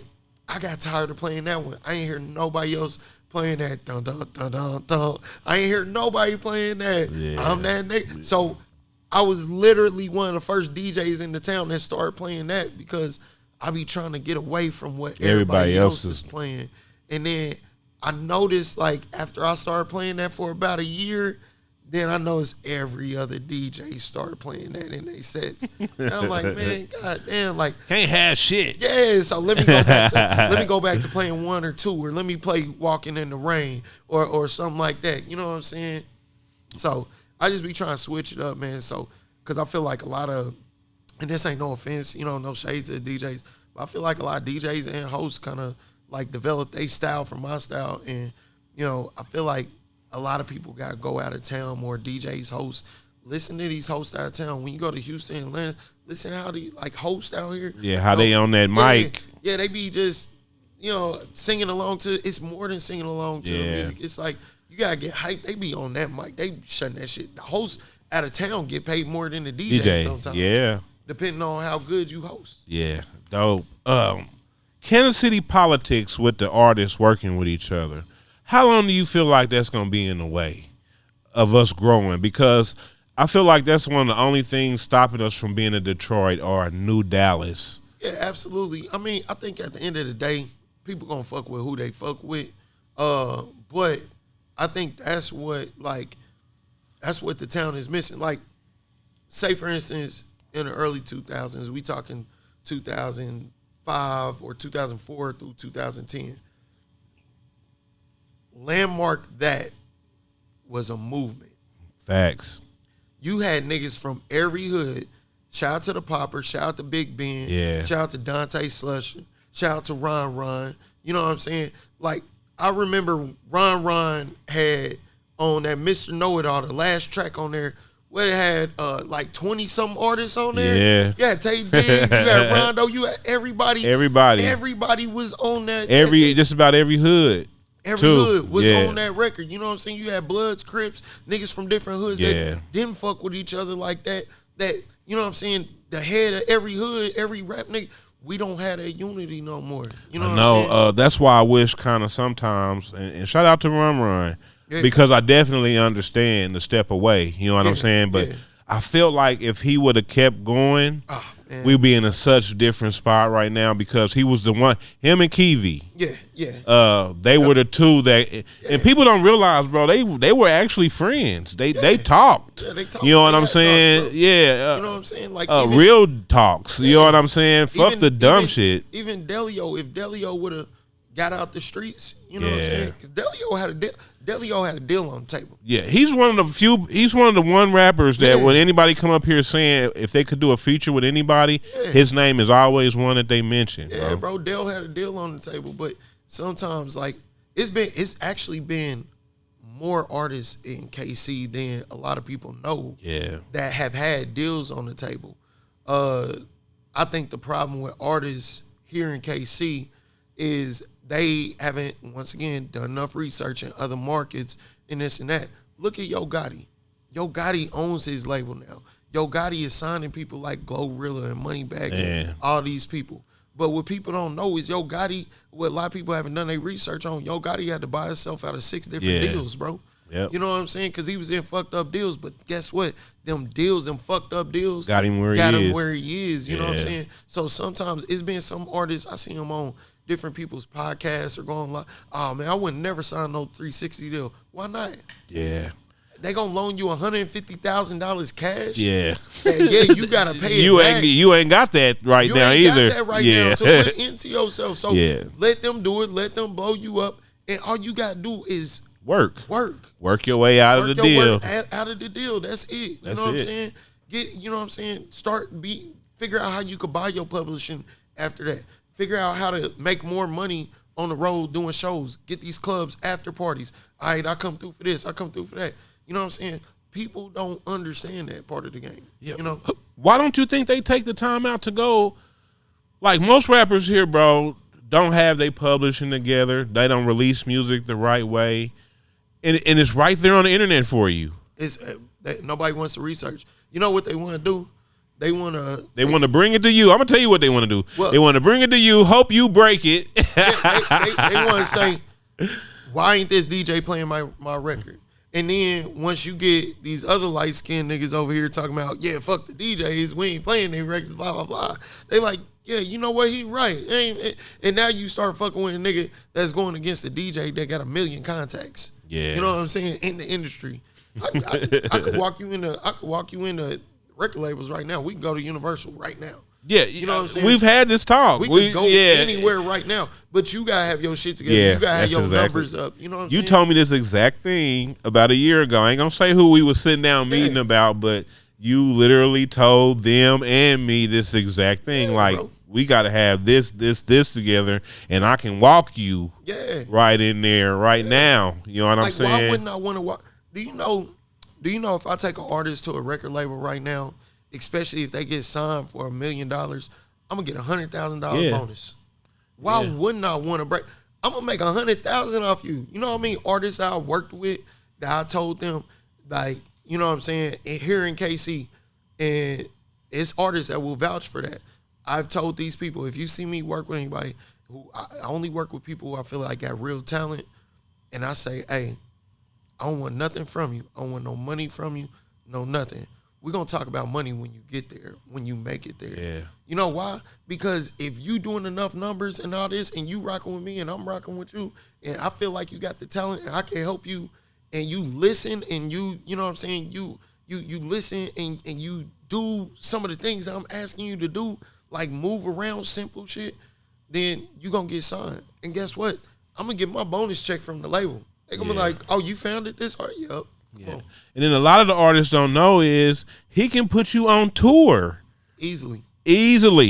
I got tired of playing that one. I ain't hear nobody else playing that. Dun, dun, dun, dun, dun. I ain't hear nobody playing that.
Yeah.
I'm that nigga. So I was literally one of the first DJs in the town that started playing that because I be trying to get away from what everybody else is playing. And then I noticed, like, after I started playing that for about a year, then I noticed every other DJ started playing that in their sets. And I'm like, man, goddamn, like,
Can't have shit.
yeah, so let me go back to playing 1 or 2, or let me play Walking in the Rain or something like that. You know what I'm saying? So I just be trying to switch it up, man. So because I feel like a lot of, and this ain't no offense, no shades of DJs, but I feel like a lot of DJs and hosts kind of like develop their style from my style, and I feel like a lot of people got to go out of town more. DJs, hosts, listen to these hosts out of town. When you go to Houston, Atlanta, listen how they like host out here.
Yeah, how they on that mic.
Yeah, they be just, singing along to, it's more than singing along to the
Yeah.
music. It's like, you got to get hyped. They be on that mic. They shutting that shit. The hosts out of town get paid more than the DJ sometimes.
Yeah.
Depending on how good you host.
Yeah. Dope. Kansas City politics with the artists working with each other. How long do you feel like that's going to be in the way of us growing? Because I feel like that's one of the only things stopping us from being a Detroit or a new Dallas.
Yeah, absolutely. I mean, I think at the end of the day, people going to fuck with who they fuck with. But I think that's what the town is missing. Like, say, for instance, in the early 2000s, we talking 2005 or 2004 through 2010. Landmark that was a movement.
Facts.
You had niggas from every hood. Shout out to the Popper. Shout out to Big Ben.
Yeah.
Shout out to Dante Slusher. Shout out to Ron. You know what I'm saying? Like, I remember Ron had on that Mr. Know-It-All, the last track on there, where it had like 20-something artists on there.
Yeah.
You had Tay Diggs, you had Rondo, you had everybody. Everybody was on that.
Just about every hood.
Every hood was on that record. You know what I'm saying? You had Bloods, Crips, niggas from different hoods that didn't fuck with each other like that. That, you know what I'm saying? The head of every hood, every rap nigga we don't have that unity no more. You know
I
what I'm saying?
know. That's why I wish kind of sometimes, and shout out to Run,
Yeah.
because I definitely understand the step away. You know what I'm saying? But I feel like if he would have kept going, we'd be in a such different spot right now, because he was the one, him and Kiwi. They were the two that, and people don't realize, bro, they were actually friends. They talked.
Yeah, they talked.
You know what
They
I'm
had
saying?
talks,
Yeah.
you know what I'm saying? Like
real talks. You know what I'm saying? Fuck the dumb shit.
Even Delio, if Delio would have got out the streets, you know what I'm saying? Because Delio had a deal on the table.
Yeah, he's one of the one rappers that when anybody come up here saying if they could do a feature with anybody, his name is always one that they mention.
Yeah, bro, Del had a deal on the table, but sometimes like it's actually been more artists in KC than a lot of people know.
Yeah,
that have had deals on the table. I think the problem with artists here in KC is they haven't, once again, done enough research in other markets and this and that. Look at Yo Gotti. Yo Gotti owns his label now. Yo Gotti is signing people like Glorilla and Moneybagg and all these people. But what people don't know is Yo Gotti, what a lot of people haven't done their research on, Yo Gotti had to buy himself out of 6 different deals, bro.
Yep.
You know what I'm saying? Because he was in fucked up deals. But guess what? Them fucked up deals
got him where
he is. You know what I'm saying? So sometimes it's been some artists, I see them on different people's podcasts or going like, oh man, I would never sign no 360 deal. Why not?
Yeah.
They gonna loan you $150,000 cash?
Yeah.
And you gotta pay it back.
You ain't got that right now either.
You ain't got that right now. So put into yourself. So let them do it. Let them blow you up. And all you gotta do is work
your way out of the deal.
Out of the deal. That's it. You know what I'm saying? You know what I'm saying? Figure out how you could buy your publishing after that. Figure out how to make more money on the road doing shows. Get these clubs, after parties. All right, I come through for this. I come through for that. You know what I'm saying? People don't understand that part of the game. Yeah. You know?
Why don't you think they take the time out to go? Like most rappers here, bro, don't have they publishing together. They don't release music the right way. And it's right there on the internet for you.
Nobody wants to research. You know what they want to do? They want to
bring it to you. I'm going to tell you what they want to do. Well, they want to bring it to you, hope you break it.
they want to say, why ain't this DJ playing my record? And then once you get these other light-skinned niggas over here talking about, yeah, fuck the DJs, we ain't playing their records, blah, blah, blah. They like, yeah, you know what, he right. And now you start fucking with a nigga that's going against the DJ that got 1 million contacts. Yeah. You know what I'm saying? In the industry. I could walk you into record labels right now. We can go to Universal right now.
Yeah,
you know what I'm saying?
We've had this talk.
We could go anywhere right now, but you gotta have your shit together. Yeah, you gotta have your numbers up. You know what I'm saying?
You told me this exact thing about a year ago. I ain't gonna say who we was sitting down meeting about, but you literally told them and me this exact thing. Like, bro, we gotta have this together, and I can walk you right in there right now. You know what I'm saying?
Why wouldn't I want to walk? Do you know if I take an artist to a record label right now, especially if they get signed for $1 million, I'm gonna get $100,000 bonus. Why wouldn't I want to break? I'm gonna make $100,000 off you. You know what I mean? Artists I worked with that I told them, like, you know what I'm saying, here in KC, and it's artists that will vouch for that. I've told these people, if you see me work with anybody, I only work with people who I feel like got real talent, and I say, hey, I don't want nothing from you. I don't want no money from you, no nothing. We're going to talk about money when you get there, when you make it there. Yeah. You know why? Because if you doing enough numbers and all this, and you rocking with me and I'm rocking with you, and I feel like you got the talent and I can help you, and you listen and you know what I'm saying, you listen and you do some of the things I'm asking you to do, like move around, simple shit, then you going to get signed. And guess what? I'm going to get my bonus check from the label. They're going to be like, oh, you founded this art? Yup.
Yeah. And then a lot of the artists don't know is he can put you on tour. Easily.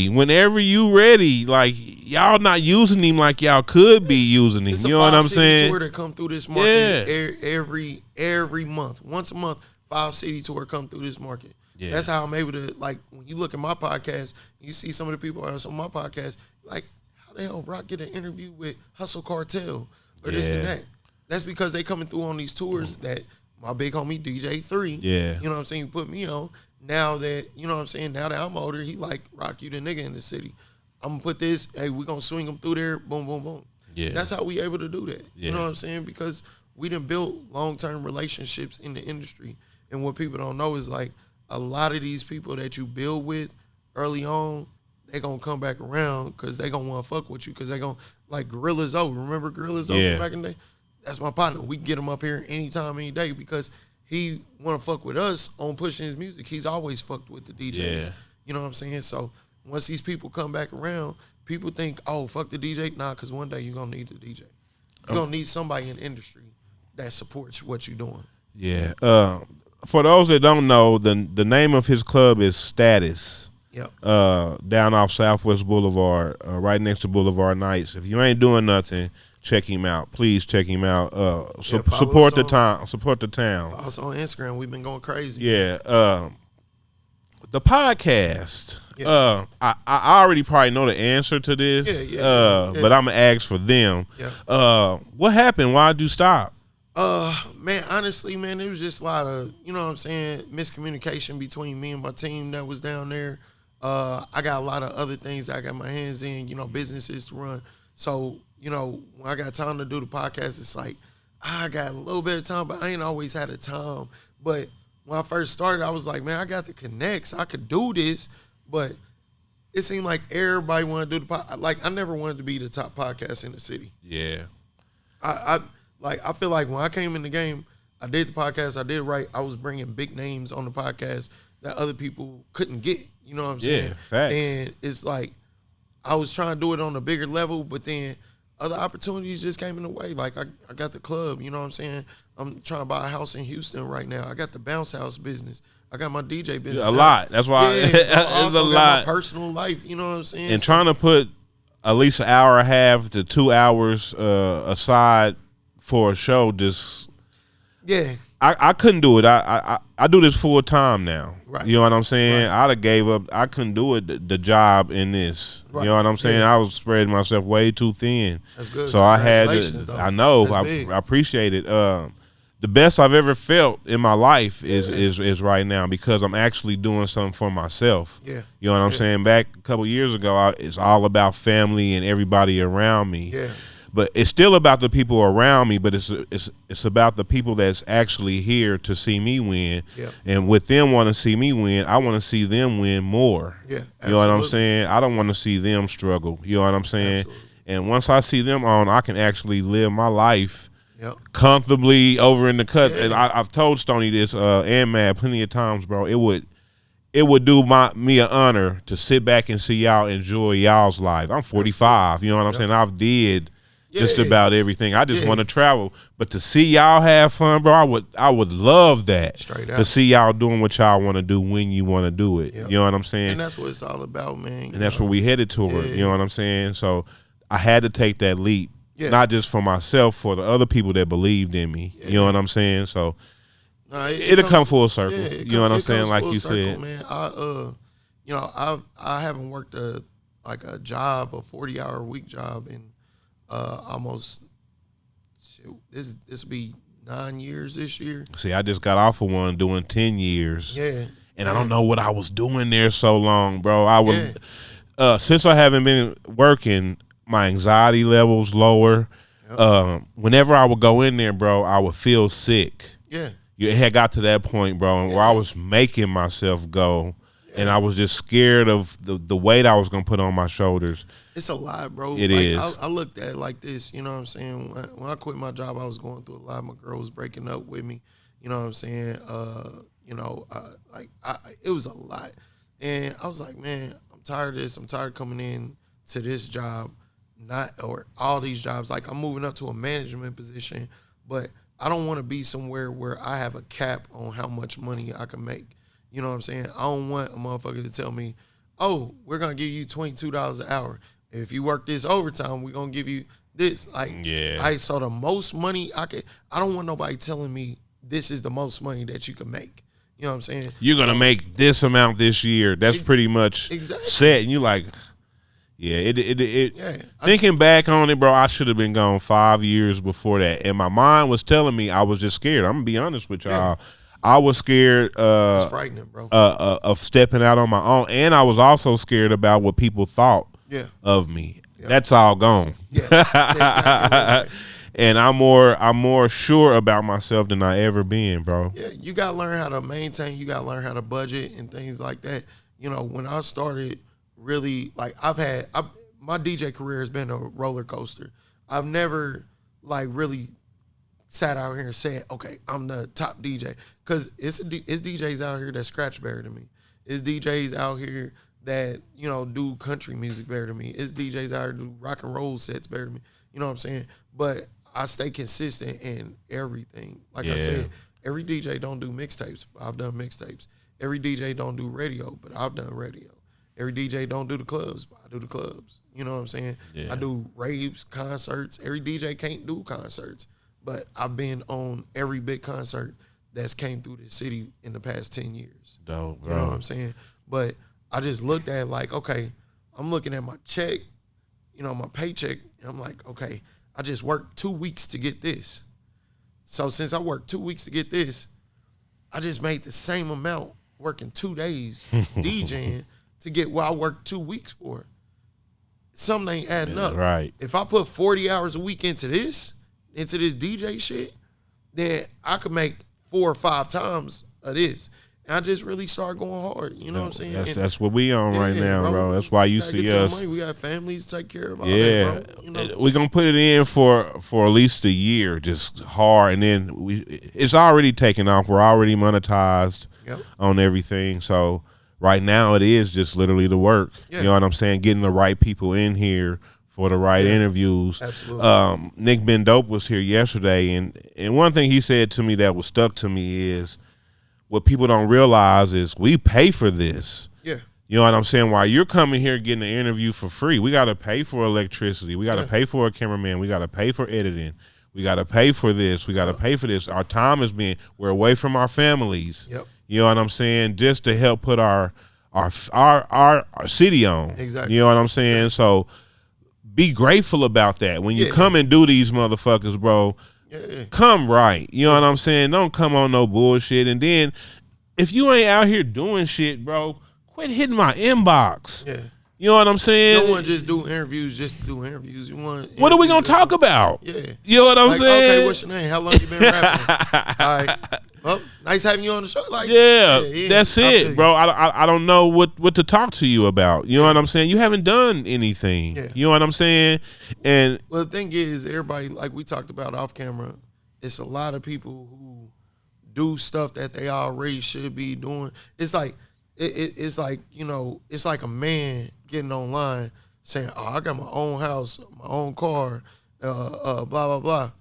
Whenever you ready. Like, y'all not using him like y'all could be using him. You know what I'm saying?
It's a 5-city tour that come through this market every month. Once a month, 5-city tour come through this market. Yeah. That's how I'm able to, like, when you look at my podcast, you see some of the people on my podcast, like, how the hell Rock get an interview with Hustle Cartel or this and that? That's because they coming through on these tours that my big homie DJ3, you know what I'm saying, put me on. Now that, you know what I'm saying, now that I'm older, he like, Rock, you the nigga in the city. I'm gonna put this. Hey, we gonna swing them through there. Boom, boom, boom.
Yeah.
That's how we able to do that.
Yeah.
You know what I'm saying? Because we done built long-term relationships in the industry. And what people don't know is like a lot of these people that you build with early on, they gonna come back around because they gonna want to fuck with you because they gonna like Gorilla Zoe. Remember Gorilla Zoe
Yeah.
from back in the day? That's my partner. We can get him up here anytime, any day because he want to fuck with us on pushing his music. He's always fucked with the DJs.
Yeah.
You know what I'm saying? So once these people come back around, people think, oh, fuck the DJ. Nah, because one day you're going to need the DJ. You're going to need somebody in the industry that supports what you're doing.
Yeah. For those that don't know, the name of his club is Status.
Yep.
Down off Southwest Boulevard, right next to Boulevard Nights. If you ain't doing nothing, check him out. Please check him out. Support the town. Support the town.
Also on Instagram, we've been going crazy.
Yeah. The podcast.
Yeah.
I already probably know the answer to this.
Yeah.
But I'm gonna ask for them.
Yeah.
What happened? Why'd you stop?
Man, honestly, man, it was just a lot of, you know what I'm saying, miscommunication between me and my team that was down there. I got a lot of other things that I got my hands in, you know, businesses to run. So, you know, when I got time to do the podcast, it's like, I got a little bit of time, but I ain't always had the time. But when I first started, I was like, man, I got the connects. I could do this. But it seemed like everybody wanted to do the podcast. Like, I never wanted to be the top podcast in the city.
Yeah.
I feel like when I came in the game, I did the podcast, I did it right. I was bringing big names on the podcast that other people couldn't get. You know what I'm saying?
Yeah, facts.
And it's like I was trying to do it on a bigger level, but then other opportunities just came in the way. Like I got the club, you know what I'm saying? I'm trying to buy a house in Houston right now. I got the bounce house business. I got my DJ business.
A lot. That's why
I
it's a
also got
lot.
my personal life, you know what I'm saying?
And trying to put at least an hour and a half to 2 hours aside for a show, just
yeah.
I couldn't do it. I do this full time now.
Right.
You know what I'm saying?
Right.
I'd have gave up. I couldn't do it. The job in this.
Right.
You know what I'm saying?
Yeah.
I was spreading myself way too thin.
That's good.
So I had
Congratulations,
to.
though.
I know.
That's
I
big.
appreciate it. The best I've ever felt in my life is right now because I'm actually doing something for myself.
Yeah.
You know what I'm saying? Back a couple years ago, it's all about family and everybody around me.
Yeah.
But it's still about the people around me, but it's about the people that's actually here to see me win.
Yeah.
And with them want to see me win, I want to see them win more.
Yeah.
You know what I'm
absolutely.
saying? I don't want to see them struggle. You know what I'm saying?
Absolutely.
And once I see them on, I can actually live my life
Yep.
comfortably over in the cuts.
Yeah.
And I've told Stoney this and Mad plenty of times, bro. It would do me an honor to sit back and see y'all enjoy y'all's life. I'm 45. You know what I'm saying? I've did just
Yeah.
about everything. I just
Yeah.
want to travel, but to see y'all have fun, bro, I would love that.
Straight
To
out.
see y'all doing what y'all want to do when you want to do it.
Yep.
You know what I'm saying?
And that's what it's all about, man.
And that's where we headed toward.
Yeah.
You know what I'm saying? So I had to take that leap,
Yeah.
not just for myself, for the other people that believed in me.
Yeah.
You know what I'm saying? So
Nah,
it'll come full circle.
Yeah, it
You know what I'm
it
saying?
comes
Like
full
you
circle,
said.
man. I haven't worked a job, a 40-hour week job in almost this will be 9 years this year.
See, I just got off of one doing 10 years.
Yeah.
And I don't know what I was doing there so long, bro. I would since I haven't been working, my anxiety levels lower.
Yep.
Whenever I would go in there, bro, I would feel sick.
Yeah.
It had got to that point, bro, where I was making myself go, and I was just scared of the weight I was gonna put on my shoulders.
It's a lot, bro.
It
like,
is.
I looked at it like this, you know what I'm saying? When I quit my job, I was going through a lot. My girl was breaking up with me, you know what I'm saying? It was a lot. And I was like, man, I'm tired of this. I'm tired of coming in to this job, or all these jobs. Like, I'm moving up to a management position, but I don't want to be somewhere where I have a cap on how much money I can make. You know what I'm saying? I don't want a motherfucker to tell me, oh, we're going to give you $22 an hour. If you work this overtime, we're going to give you this. Like,
Yeah.
so the most money I don't want nobody telling me this is the most money that you can make. You know what I'm saying?
You're gonna make this amount this year. That's pretty much
Exactly.
set. And you like, yeah.
Yeah.
Thinking back on it, bro, I should have been gone 5 years before that, and my mind was telling me I was just scared. I'm gonna be honest with y'all.
Yeah.
I was scared
It's frightening, bro.
of stepping out on my own, and I was also scared about what people thought of me.
Yeah.
That's all gone.
Yeah. Exactly.
And I'm more sure about myself than I ever been, bro.
Yeah, you gotta learn how to maintain. You gotta learn how to budget and things like that. You know, when I started, really, like my DJ career has been a roller coaster. I've never like really sat out here and said, okay, I'm the top DJ, because it's DJs out here that scratch better than me. It's DJs out here that do country music better than me. It's DJs out here do rock and roll sets better than me. You know what I'm saying? But I stay consistent in everything. Like I said, every DJ don't do mixtapes, but I've done mixtapes. Every DJ don't do radio, but I've done radio. Every DJ don't do the clubs, but I do the clubs. You know what I'm saying?
Yeah.
I do raves, concerts. Every DJ can't do concerts, but I've been on every big concert that's came through the city in the past 10 years.
Dope, bro.
You know what I'm saying? But I just looked at it like, okay, I'm looking at my check, my paycheck, and I'm like, okay, I just worked 2 weeks to get this. So since I worked 2 weeks to get this, I just made the same amount working 2 days DJing to get what I worked 2 weeks for. Something ain't adding up.
Right.
If I put 40 hours a week into this DJ shit, then I could make 4 or 5 times of this. And I just really start going hard. You know what I'm saying?
That's what we on right now, bro. That's why you see us.
We got families to take care of. All
yeah,
that, bro.
We're gonna put it in for at least a year, just hard, and then it's already taken off. We're already monetized on everything. So right now, it is just literally the work. You know what I'm saying? Getting the right people in here for the right interviews.
Absolutely.
Nick Ben Dope was here yesterday, and one thing he said to me that was stuck to me is, what people don't realize is we pay for this.
Yeah.
You know what I'm saying? While you're coming here getting an interview for free, we got to pay for electricity. We got to pay for a cameraman. We got to pay for editing. We got to pay for this. We got to pay for this. Our time is we're away from our families.
Yep.
You know what I'm saying? Just to help put our city on.
Exactly.
You know what I'm saying? So be grateful about that. When you come and do these motherfuckers, bro, come right. You know what I'm saying? Don't come on no bullshit. And then if you ain't out here doing shit, bro, quit hitting my inbox.
Yeah.
You know what I'm saying?
You don't want to just do interviews just to do interviews. You want
what are we going to talk about?
Yeah.
You know what I'm saying?
Okay, what's your name? How long you been rapping? All right. Well, nice having you on the show. Like,
that's it, bro. I don't know what to talk to you about. You know what I'm saying? You haven't done anything.
Yeah.
You know what I'm saying? And
well, the thing is, everybody, like we talked about off camera, it's a lot of people who do stuff that they already should be doing. It's like it's like it's like a man getting online saying, "Oh, I got my own house, my own car, blah blah blah."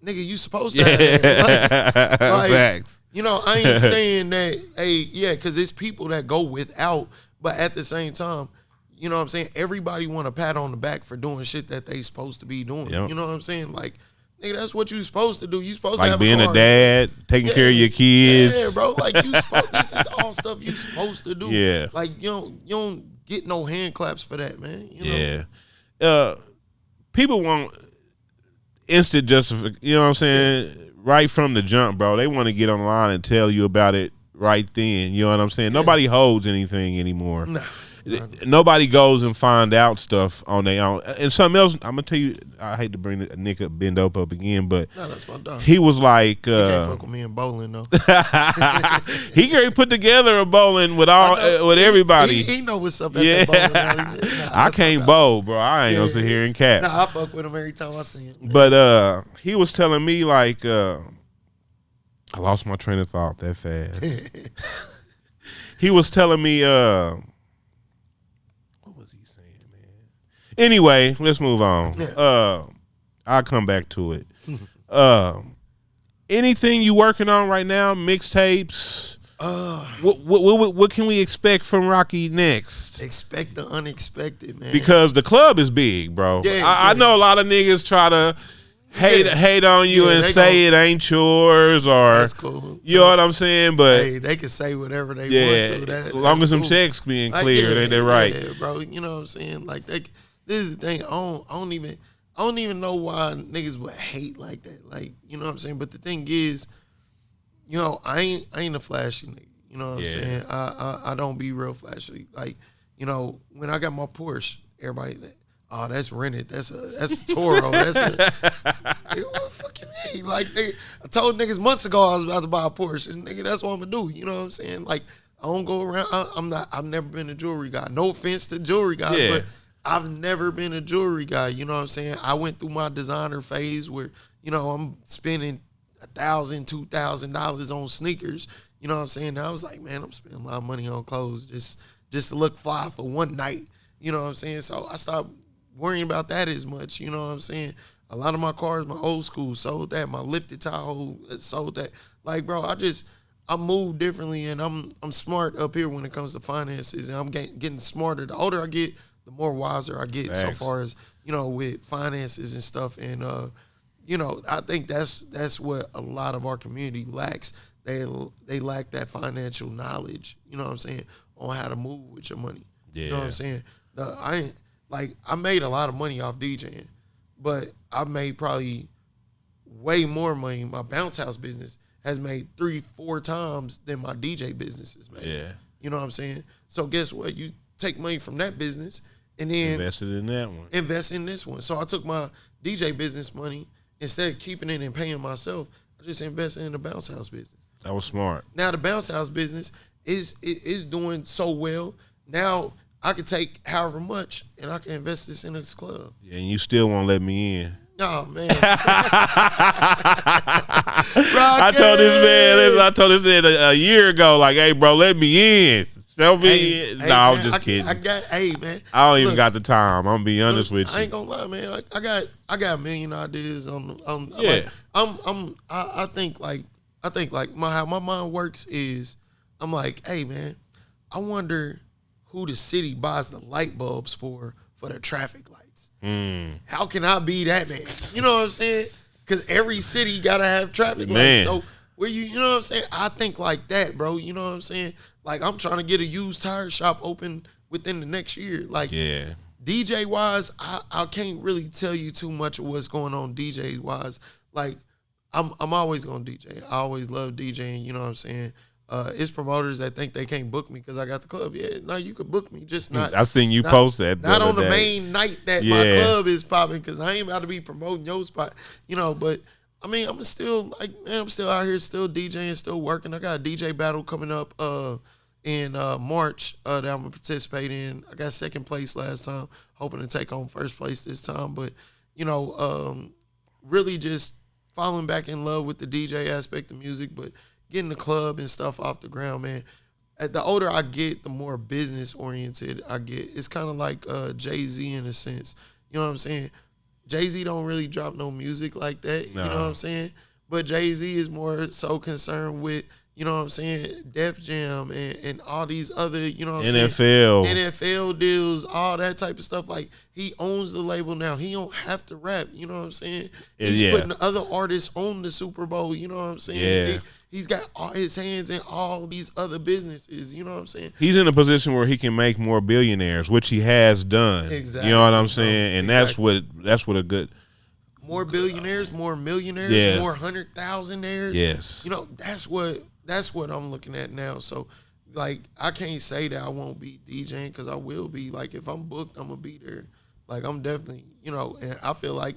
Nigga, you supposed to have that. Like,
facts.
I ain't saying that, because it's people that go without, but at the same time, you know what I'm saying? Everybody want a pat on the back for doing shit that they supposed to be doing.
Yep.
You know what I'm saying? Like, nigga, that's what you supposed to do. You supposed
like
to have
being
a car.
dad, taking care of your kids.
Yeah, bro. Like, this is all stuff you supposed to do.
Yeah.
Like, you don't get no hand claps for that, man.
People want instant justification. You know what I'm saying? Right from the jump, bro. They want to get online and tell you about it right then. You know what I'm saying? Nobody holds anything anymore.
Nah.
Nobody goes and find out stuff on their own. And something else, I'm gonna tell you, I hate to bring Nick Ben Dope up again, but
that's my dog.
he was like,
he can't fuck with me in bowling though.
he put together a bowling with with everybody.
He know what's up at that bowling alley.
I can't bowl, bro. I ain't gonna sit here and cap.
Nah, I fuck with him every time I see him.
But he was telling me like, I lost my train of thought that fast. He was telling me, anyway, let's move on. I'll come back to it. Anything you working on right now? Mixtapes? What can we expect from Rocky next?
Expect the unexpected, man.
Because the club is big, bro. I know a lot of niggas try to hate on you and say it ain't yours, or
that's cool.
You know what I'm saying? But
hey, they can say whatever they want to.
As long as some checks being cleared, ain't they right?
Yeah, bro. You know what I'm saying? Like this is the thing. I don't even know why niggas would hate like that. Like, you know what I'm saying? But the thing is, I ain't a flashy nigga. You know what I'm saying? I don't be real flashy. Like, when I got my Porsche, everybody, oh, that's rented. That's a Toro. That's a what fucking mean? Like I told niggas months ago I was about to buy a Porsche. And nigga, that's what I'm gonna do. You know what I'm saying? Like I don't go around. I've never been a jewelry guy. No offense to jewelry guys, but I've never been a jewelry guy. You know what I'm saying? I went through my designer phase where, you know, I'm spending $1,000, $2,000 on sneakers. You know what I'm saying? Now I was like, man, I'm spending a lot of money on clothes just to look fly for one night. You know what I'm saying? So I stopped worrying about that as much. You know what I'm saying? A lot of my cars, my old school, sold that. My lifted Tahoe sold that. Like, bro, I move differently, and I'm smart up here when it comes to finances, and I'm getting smarter. The older I get, the more wiser I get. Thanks. So far as, you know, with finances and stuff. And, you know, I think that's what a lot of our community lacks. They lack that financial knowledge, you know what I'm saying, on how to move with your money. Yeah. You know what I'm saying? I made a lot of money off DJing, but I made probably way more money. My bounce house business has made 3-4 times than my DJ business has made. Yeah. You know what I'm saying? So guess what? You take money from that business and then
invested in that one.
Invest in this one. So I took my DJ business money, instead of keeping it and paying myself, I just invested in the bounce house business.
That was smart.
Now the bounce house business is doing so well. Now I can take however much and I can invest this in this club.
Yeah, and you still won't let me in.
Oh man.
I told this man a year ago, like, hey bro, let me in. Selfie. No, I'm just kidding.
Man.
I don't even got the time. I'm gonna be honest with you.
I ain't gonna lie, man. Like I got a million ideas on
yeah.
Like, I think how my mind works is I'm like, hey man, I wonder who the city buys the light bulbs for the traffic lights. How can I be that man? You know what I'm saying? Because every city gotta have traffic lights. So where you know what I'm saying? I think like that, bro. You know what I'm saying? Like I'm trying to get a used tire shop open within the next year. Like DJ wise, I can't really tell you too much of what's going on DJ wise. Like I'm always gonna DJ. I always love DJing. You know what I'm saying? It's promoters that think they can't book me because I got the club. Yeah, no, you could book me, just not.
I seen you post that.
Not on the main night that my club is popping, because I ain't about to be promoting your spot, you know. But I mean, I'm still I'm still out here, still DJing, still working. I got a DJ battle coming up in March that I'm gonna participate in. I got second place last time, hoping to take on first place this time. But you know, really just falling back in love with the DJ aspect of music, but getting the club and stuff off the ground, man. The older I get, the more business-oriented I get. It's kind of like Jay-Z in a sense. You know what I'm saying? Jay-Z don't really drop no music like that. No. You know what I'm saying? But Jay-Z is more so concerned with, you know what I'm saying, Def Jam and all these other, you know what I'm saying? NFL deals, all that type of stuff. Like, he owns the label now. He don't have to rap, you know what I'm saying? He's putting other artists on the Super Bowl, you know what I'm saying?
Yeah.
He's got all his hands in all these other businesses, you know what I'm saying?
He's in a position where he can make more billionaires, which he has done. Exactly. You know what I'm saying? And that's what a good...
More billionaires, more millionaires, more 100,000aires.
Yes.
You know, that's what I'm looking at now. So, like, I can't say that I won't be DJing, because I will be. Like, if I'm booked, I'm going to be there. Like, I'm definitely, you know, and I feel like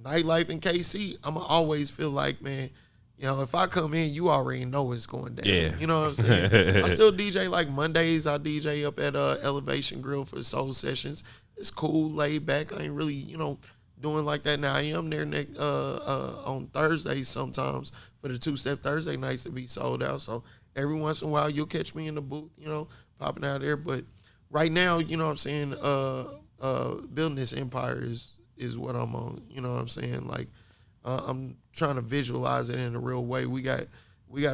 Nightlife in KC, I'm going to always feel like, man, you know, if I come in, you already know it's going down. Yeah. You know what I'm saying? I still DJ, like, Mondays. I DJ up at Elevation Grill for soul sessions. It's cool, laid back. I ain't really, you know, doing like that. Now I am there on Thursdays sometimes for the two-step Thursday nights to be sold out. So every once in a while you'll catch me in the booth, you know, popping out there. But right now, you know what I'm saying, building this empire is what I'm on. You know what I'm saying? Like I'm trying to visualize it in a real way. We got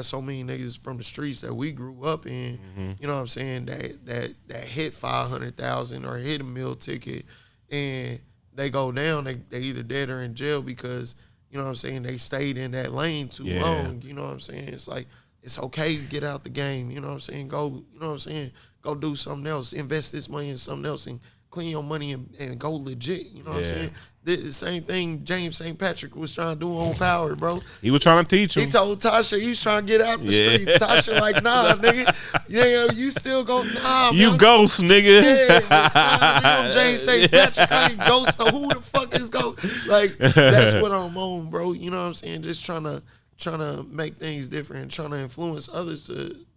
so many niggas from the streets that we grew up in, you know what I'm saying, that hit 500,000 or hit a meal ticket, and they go down, they either dead or in jail because, you know what I'm saying, they stayed in that lane too long. You know what I'm saying? It's like, it's okay to get out the game. You know what I'm saying? Go, you know what I'm saying? Go do something else. Invest this money in something else and clean your money and go legit. You know what I'm saying? The same thing James St. Patrick was trying to do on Power, bro.
He was trying to teach him.
He told Tasha he's trying to get out the streets. Tasha like, nah, nigga. Yeah, you still go, nah,
You
man.
ghost, nigga.
Yeah, nah, nigga, I'm James St. Patrick. I ain't ghost. So who the fuck is ghost? Like, that's what I'm on, bro. You know what I'm saying? Just trying to make things different, trying to influence others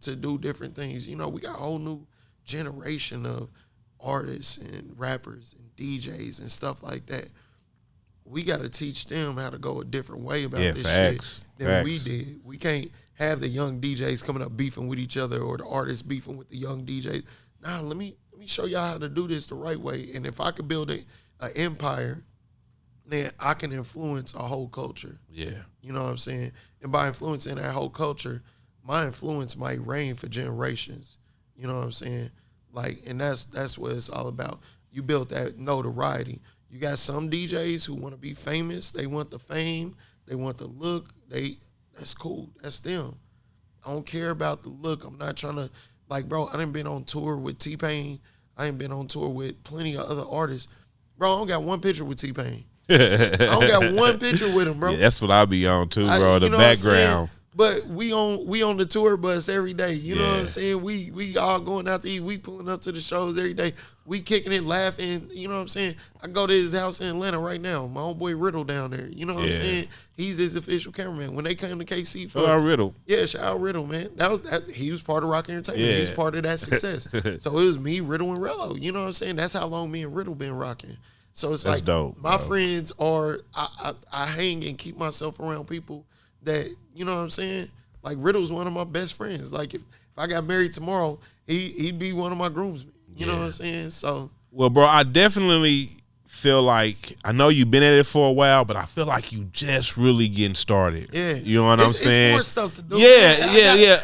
to do different things. You know, we got a whole new generation of artists and rappers and DJs and stuff like that. We got to teach them how to go a different way about this shit than we did. We can't have the young DJs coming up beefing with each other or the artists beefing with the young DJs. Nah, let me show y'all how to do this the right way. And if I could build an empire, then I can influence a whole culture.
Yeah.
You know what I'm saying? And by influencing that whole culture, my influence might reign for generations. You know what I'm saying? Like, and that's what it's all about. You built that notoriety. You got some DJs who want to be famous. They want the fame. They want the look. That's cool. That's them. I don't care about the look. I'm not trying to, like, bro, I done been on tour with T-Pain. I ain't been on tour with plenty of other artists. Bro, I don't got one picture with T-Pain. I don't got one picture with him, bro.
Yeah, that's what I be on too, bro. The background.
But we on the tour bus every day. You know what I'm saying? We all going out to eat. We pulling up to the shows every day. We kicking it, laughing. You know what I'm saying? I go to his house in Atlanta right now. My old boy Riddle down there. You know what I'm saying? He's his official cameraman. When they came to KC for
Riddle.
Yeah, shout out Riddle, man. He was part of Rock Entertainment.
Yeah.
He was part of that success. So it was me, Riddle, and Rello. You know what I'm saying? That's how long me and Riddle been rocking. So it's like
dope,
my
bro.
friends are I hang and keep myself around people that, you know what I'm saying? Like Riddle's one of my best friends. Like if I got married tomorrow, he'd be one of my groomsmen. You know what I'm saying? So
well, bro, I definitely feel like I know you've been at it for a while, but I feel like you just really getting started.
Yeah,
you know what I'm saying?
It's more stuff to do.
Yeah.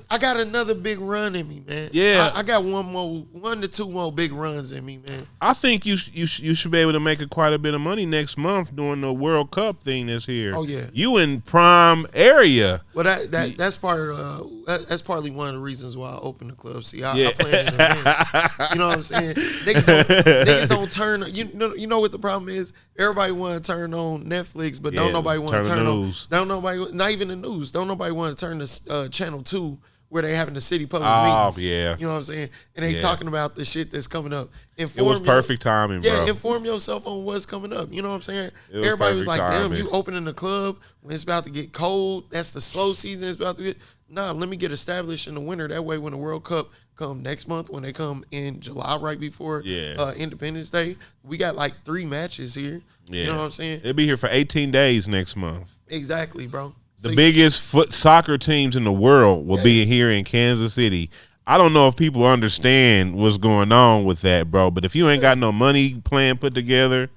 I got another big run in me, man.
Yeah,
I got 1 to 2 more big runs in me, man.
I think you should be able to make quite a bit of money next month doing the World Cup thing that's here.
Oh yeah,
you in prime area.
Well, that's part of that's partly one of the reasons why I opened the club. See, I plan in advance. You know what I'm saying? Niggas don't turn. You know what the problem is? Everybody want to turn on Netflix, but don't nobody want to turn on. Don't nobody, not even the news. Don't nobody want to turn to channel 2 where they having the city public meetings.
Yeah.
You know what I'm saying? And they talking about the shit that's coming up.
It was perfect timing, bro.
Yeah, inform yourself on what's coming up. You know what I'm saying? Everybody was like, damn, you opening the club when it's about to get cold. That's the slow season. It's about to get. Nah, let me get established in the winter. That way when the World Cup come next month, when they come in July right before Independence Day, we got like 3 matches here. Yeah. You know what I'm saying?
It'll be here for 18 days next month.
Exactly, bro.
The biggest soccer teams in the world will be here in Kansas City. I don't know if people understand what's going on with that, bro. But if you ain't got no money plan put together,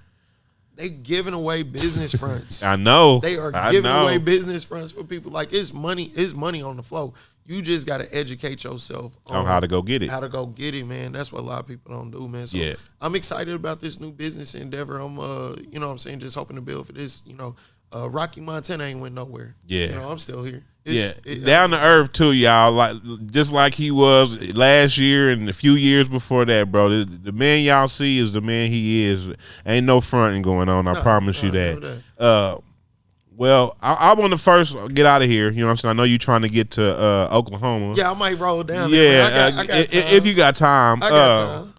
they giving away business fronts.
I know.
They are giving away business fronts for people. Like it's money on the flow. You just got to educate yourself
on how to go get it.
How to go get it, man. That's what a lot of people don't do, man. So I'm excited about this new business endeavor. I'm, you know what I'm saying, just hoping to build for this, you know. Rocky Montana ain't went nowhere. Yeah. You know, I'm still here.
Down to earth too, y'all. Like just like he was last year and a few years before that, bro. The man y'all see is the man he is. Ain't no fronting going on. I promise you that. Well, I want to first get out of here. You know what I'm saying? I know you trying to get to Oklahoma.
Yeah, I might roll down.
Yeah,
I got time.
If you got time.
I got time.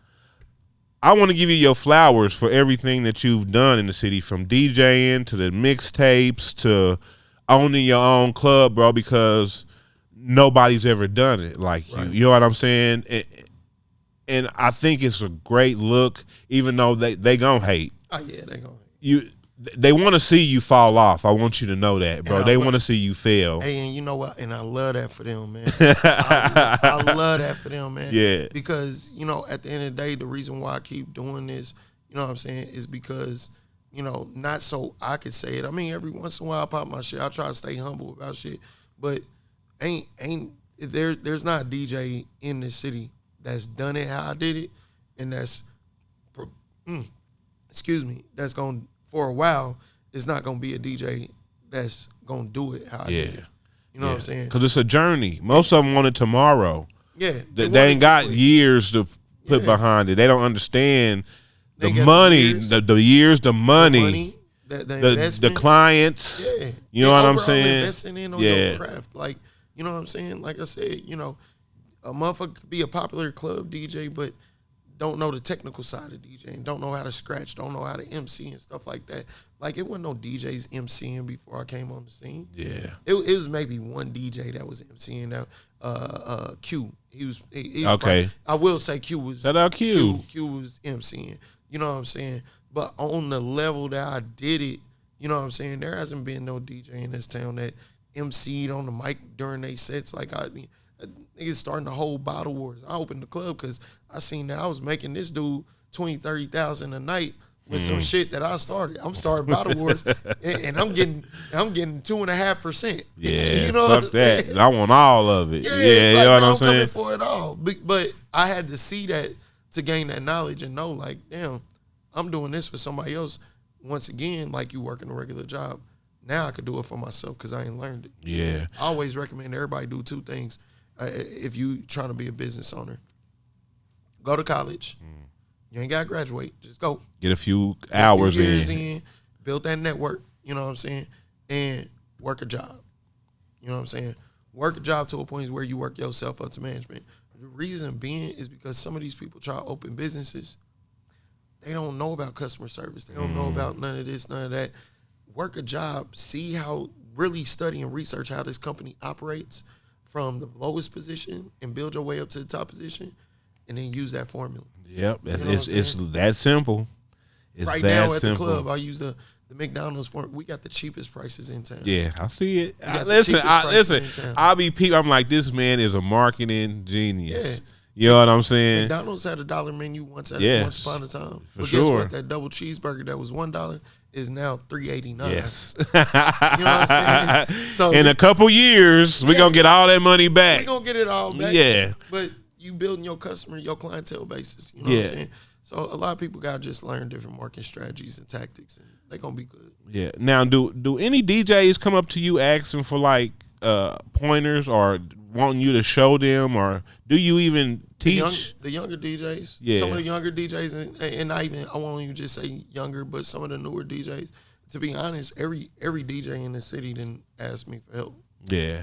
I want to give you your flowers for everything that you've done in the city, from DJing to the mixtapes to owning your own club, bro, because nobody's ever done it like you. You know what I'm saying? And I think it's a great look, even though they gonna hate.
Oh, yeah, they gonna hate.
They want to see you fall off. I want you to know that, bro. They want to see you fail.
Hey, and you know what? And I love that for them, man. I love that for them, man.
Yeah.
Because, you know, at the end of the day, the reason why I keep doing this, you know what I'm saying, is because, you know, not so I could say it. I mean, every once in a while I pop my shit. I try to stay humble about shit. But there's not a DJ in the city that's done it how I did it, and that's that's going to, for a while, it's not going to be a DJ that's going to do it how I did it. You know what I'm saying?
Because it's a journey. Most of them want it tomorrow.
Yeah.
They ain't got years to put
Yeah.
behind it. They don't understand
They
the
got
money,
the
years, the money,
the
the
investment.
clients.
Yeah.
You know
And
what I'm
overall
saying?
investing in on
Yeah.
your craft. Like, you know what I'm saying? Like I said, you know, a motherfucker could be a popular club DJ, but don't know the technical side of DJing, don't know how to scratch, don't know how to MC and stuff like that. Like, it wasn't no DJs MCing before I came on the scene.
Yeah.
It was maybe one DJ that was MCing that Q. He was
Okay.
I will say Q was
Shout out Q.
Q was MCing. You know what I'm saying? But on the level that I did it, you know what I'm saying? There hasn't been no DJ in this town that MC'd on the mic during they sets. Like, niggas starting the whole bottle wars. I opened the club because I seen that I was making this dude 20, 30,000 a night with some shit that I started. I'm starting bottle wars, and I'm getting 2.5%.
Yeah,
you know
fuck
what I'm
that.
saying?
I want all of it. Yeah,
it's
you
like,
know what
man,
I'm saying?
coming for it all. But I had to see that to gain that knowledge and know, like, damn, I'm doing this for somebody else. Once again, like you working a regular job. Now I could do it for myself because I ain't learned it.
Yeah.
I always recommend everybody do two things if you trying to be a business owner. Go to college. You ain't got to graduate. Just go.
Get a few hours
years
in.
Build that network, you know what I'm saying, and work a job. You know what I'm saying? Work a job to a point where you work yourself up to management. The reason being is because some of these people try to open businesses. They don't know about customer service. They don't know about none of this, none of that. Work a job. See how, really study and research how this company operates from the lowest position and build your way up to the top position, and then use that formula.
Yep.
You know
It's that simple. It's
right
that
now at
simple.
the club, I use the McDonald's formula. We got the cheapest prices in town.
Yeah, I see it.
got the
Listen,
cheapest prices in
listen.
town.
I'll be people. I'm like, this man is a marketing genius.
Yeah.
You know what I'm saying?
McDonald's had a $1 menu once
Yes.
upon a time.
For
But
sure.
guess what? That double cheeseburger that was $1 is now $3.89.
Yes.
You know what I'm saying? So
in a couple years, we're gonna get all that money back.
we're gonna get it all back.
Yeah.
But you building your customer, your clientele basis. You know what I'm saying? So a lot of people gotta just learn different marketing strategies and tactics, and they're gonna be good.
Yeah. Now, do any DJs come up to you asking for like pointers or wanting you to show them, or do you even teach?
The younger DJs,
Yeah.
some of the younger DJs, and I won't even just say younger, but some of the newer DJs. To be honest, every DJ in the city didn't ask me for help.
Yeah.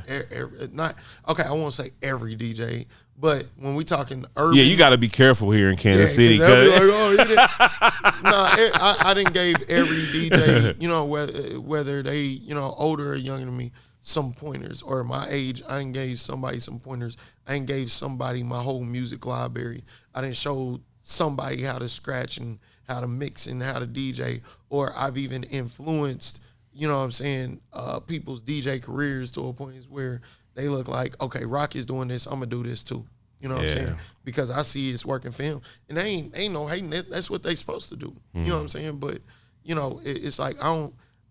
Not okay. I won't say every DJ, but when we talking urban,
Yeah, you got to be careful here in Kansas City.
they'll be
'cause-
like, oh, he didn't. No, I didn't gave every DJ, you know, whether they, you know, older or younger than me, some pointers, or my age, I didn't gave somebody some pointers. I didn't gave somebody my whole music library. I didn't show somebody how to scratch and how to mix and how to DJ, or I've even influenced, you know what I'm saying, people's DJ careers to a point where they look like, okay, Rocky's doing this, I'm gonna do this too. You know what I'm saying? Because I see it's working for him. And they ain't no hating. That's what they supposed to do. You know what I'm saying? But, you know, it's like I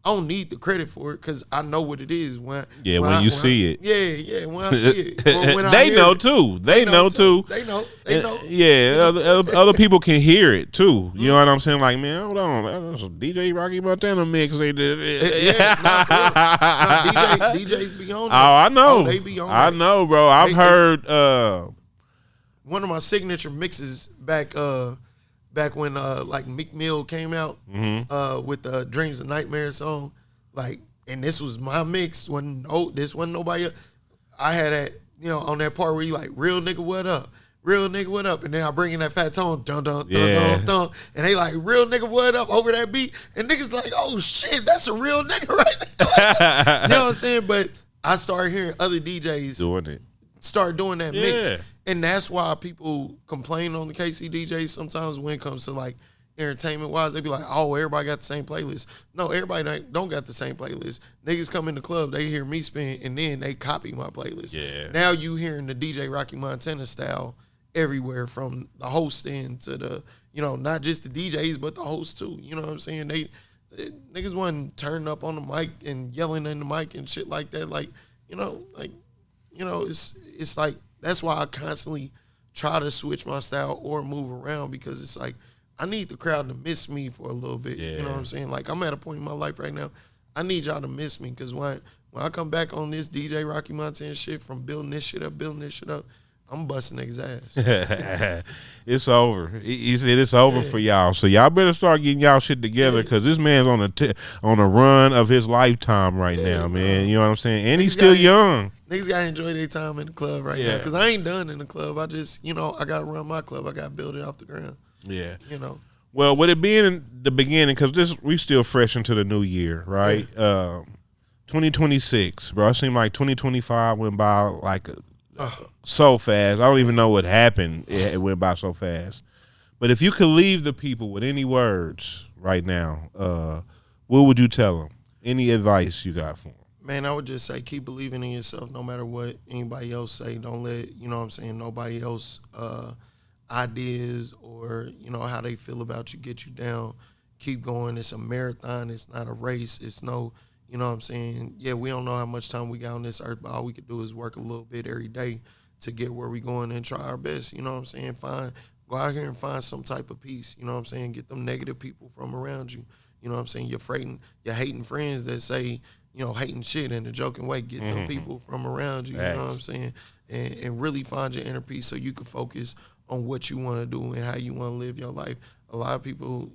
don't need the credit for it because I know what it is when
you see it.
Yeah, when I see it. When I
they
hear
know
it.
too. They know too.
They know.
Yeah, other people can hear it too. You know what I'm saying? Like, man, hold on, that's a DJ Rocky Montana mix. They did it.
DJs be on
Oh,
that.
I know.
Oh, they be on
I
that.
know, bro. I've heard.
One of my signature mixes back when like Meek Mill came out with the Dreams and Nightmares song, like, and this was my mix when this wasn't nobody else. I had that, you know, on that part where you like, real nigga what up, and then I bring in that fat tone, dun dun dun dun dun, and they like, real nigga what up over that beat, and niggas like, oh shit, that's a real nigga right there. You know what I'm saying? But I started hearing other DJs
doing it.
Start doing that mix.
Yeah.
And that's why people complain on the KC DJs sometimes when it comes to like entertainment wise. They be like, oh, everybody got the same playlist. No, everybody don't got the same playlist. Niggas come in the club, they hear me spin, and then they copy my playlist.
Yeah.
Now you hearing the DJ Rocky Montana style everywhere, from the hosting to the, you know, not just the DJs, but the hosts too. You know what I'm saying? Niggas wasn't turning up on the mic and yelling in the mic and shit like that. Like, it's like, that's why I constantly try to switch my style or move around, because it's like I need the crowd to miss me for a little bit.
Yeah.
You know what I'm saying? Like, I'm at a point in my life right now, I need y'all to miss me, because when I come back on this DJ Rocky Montana shit, from building this shit up, I'm busting niggas' ass.
It's over. He said it's over for y'all. So y'all better start getting y'all shit together because this man's on a run of his lifetime right now, man. You know what I'm saying? And he's still young.
Niggas gotta enjoy their time in the club right now because I ain't done in the club. I just, I gotta run my club. I gotta build it off the ground.
Yeah.
Well,
with it being in the beginning, because we still fresh into the new year, right? 2026, bro. It seemed like 2025 went by like so fast. I don't even know what happened. It went by so fast. But if you could leave the people with any words right now, what would you tell them? Any advice you got for them?
Man, I would just say keep believing in yourself no matter what anybody else say. Don't let, nobody else ideas or, how they feel about you get you down. Keep going. It's a marathon. It's not a race. It's no, yeah, we don't know how much time we got on this earth, but all we could do is work a little bit every day to get where we going and try our best. Go out here and find some type of peace. Get them negative people from around you. You're hating friends that say, hating shit in a joking way. Get them people from around you. You know what I'm saying? And really find your inner peace so you can focus on what you want to do and how you want to live your life. A lot of people,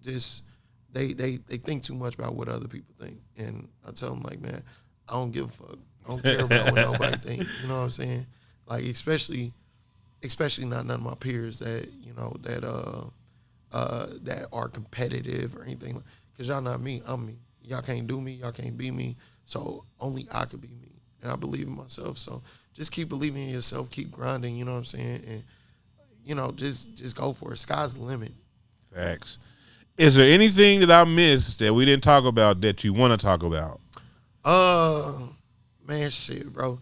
just they think too much about what other people think. And I tell them, like, man, I don't give a fuck. I don't care about what nobody think. You know what I'm saying? Like, especially not none of my peers that, that are competitive or anything. Because y'all not me, I'm me. Y'all can't do me, y'all can't be me. So only I could be me. And I believe in myself. So just keep believing in yourself, keep grinding, you know what I'm saying? And, just go for it. Sky's the limit.
Facts. Is there anything that I missed that we didn't talk about that you want to talk about?
Man, shit, bro.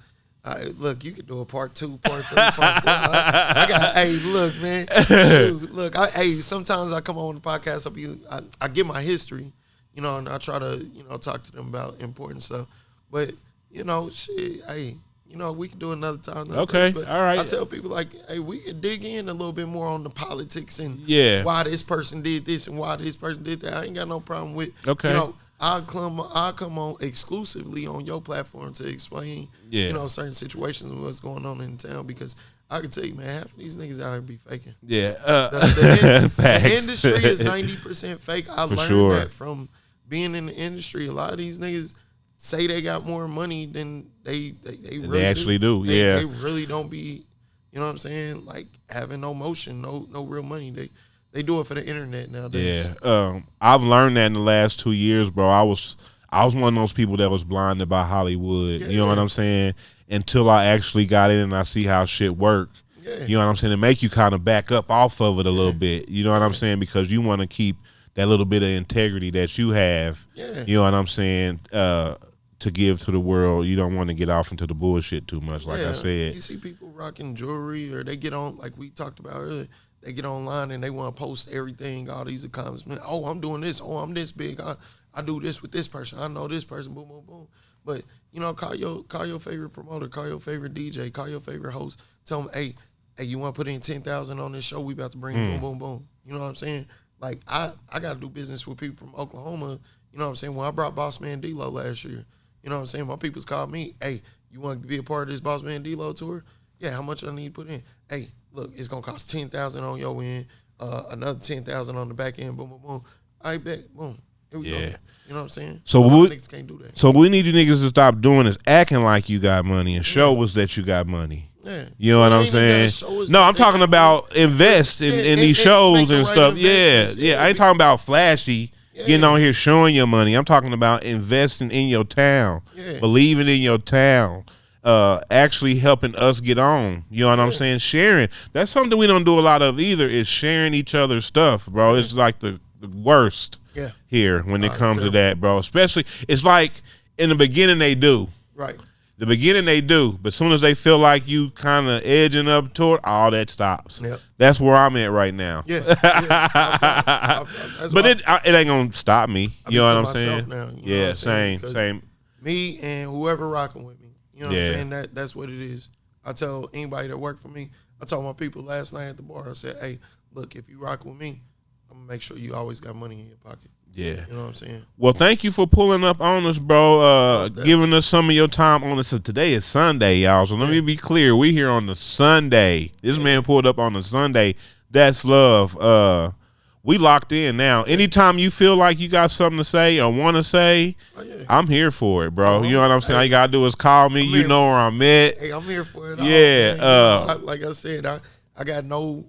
Look, you could do a part 2, part 3, part 4. Hey, look, man. Shoot, look, sometimes I come on the podcast, I get my history, and I try to, talk to them about important stuff. But, shit, hey, we can do another time.
Okay,
but
all right.
I tell people, like, hey, we could dig in a little bit more on the politics and why this person did this and why this person did that. I ain't got no problem with, I'll come on exclusively on your platform to explain, certain situations and what's going on in town because I can tell you, man, half of these niggas out here be faking.
Yeah.
The industry is 90% fake. I learned that from being in the industry. A lot of these niggas say they got more money than they really
actually do.
They really don't be, you know what I'm saying, like having no motion, no real money. They do it for the internet nowadays.
Yeah. I've learned that in the last 2 years, bro. I was one of those people that was blinded by Hollywood. You know what I'm saying? Until I actually got in and I see how shit work. Yeah. You know what I'm saying? To make you kind of back up off of it a little bit. You know what I'm saying? Because you want to keep that little bit of integrity that you have. Yeah. You know what I'm saying? To give to the world. You don't want to get off into the bullshit too much, like I said.
You see people rocking jewelry or they get on, like we talked about earlier, they get online and they want to post everything, all these accomplishments. Oh, I'm doing this. Oh, I'm this big. I do this with this person. I know this person. Boom, boom, boom. But, call your favorite promoter. Call your favorite DJ. Call your favorite host. Tell them, hey, you want to put in 10,000 on this show? We about to bring boom, boom, boom. You know what I'm saying? Like, I got to do business with people from Oklahoma. You know what I'm saying? When I brought Boss Man D-Lo last year, you know what I'm saying? My people's called me, hey, you want to be a part of this Boss Man D-Lo tour? Yeah, how much I need to put in? Hey, look, it's going to cost $10,000 on your end, another $10,000 on the back end, boom, boom, boom. I bet, boom. Here we go. You know what I'm saying?
So
niggas can't do that.
So we need you niggas to stop doing is acting like you got money and show us that you got money.
Yeah.
You know what I'm saying? No, I'm talking about invest in these shows and stuff. Yeah. I ain't talking about flashy. Getting on here showing your money. I'm talking about investing in your town, believing in your town, actually helping us get on. You know what I'm saying? Sharing. That's something we don't do a lot of either, is sharing each other's stuff, bro. It's like the worst here when it comes to that, bro. Especially, it's like in the beginning they do.
Right.
The beginning they do, but as soon as they feel like you kind of edging up toward, all that stops. Yep. That's where I'm at right now.
Yeah.
But it ain't gonna stop me. You know what I'm saying?
Now,
same.
Me and whoever rocking with me. You know what I'm saying? That's what it is. I tell anybody that work for me. I told my people last night at the bar. I said, hey, look, if you rock with me, I'm gonna make sure you always got money in your pocket.
Yeah.
You know what I'm saying?
Well, thank you for pulling up on us, bro.
Most
Giving us some of your time on us. Today is Sunday, y'all. So let me be clear. We here on the Sunday. This man pulled up on the Sunday. That's love. We locked in now. Anytime you feel like you got something to say or want to say, I'm here for it, bro. You know what I'm saying? All you gotta do is call me. You know where I'm at.
Hey, I'm here for it.
Yeah.
All, man. Like I said, I got no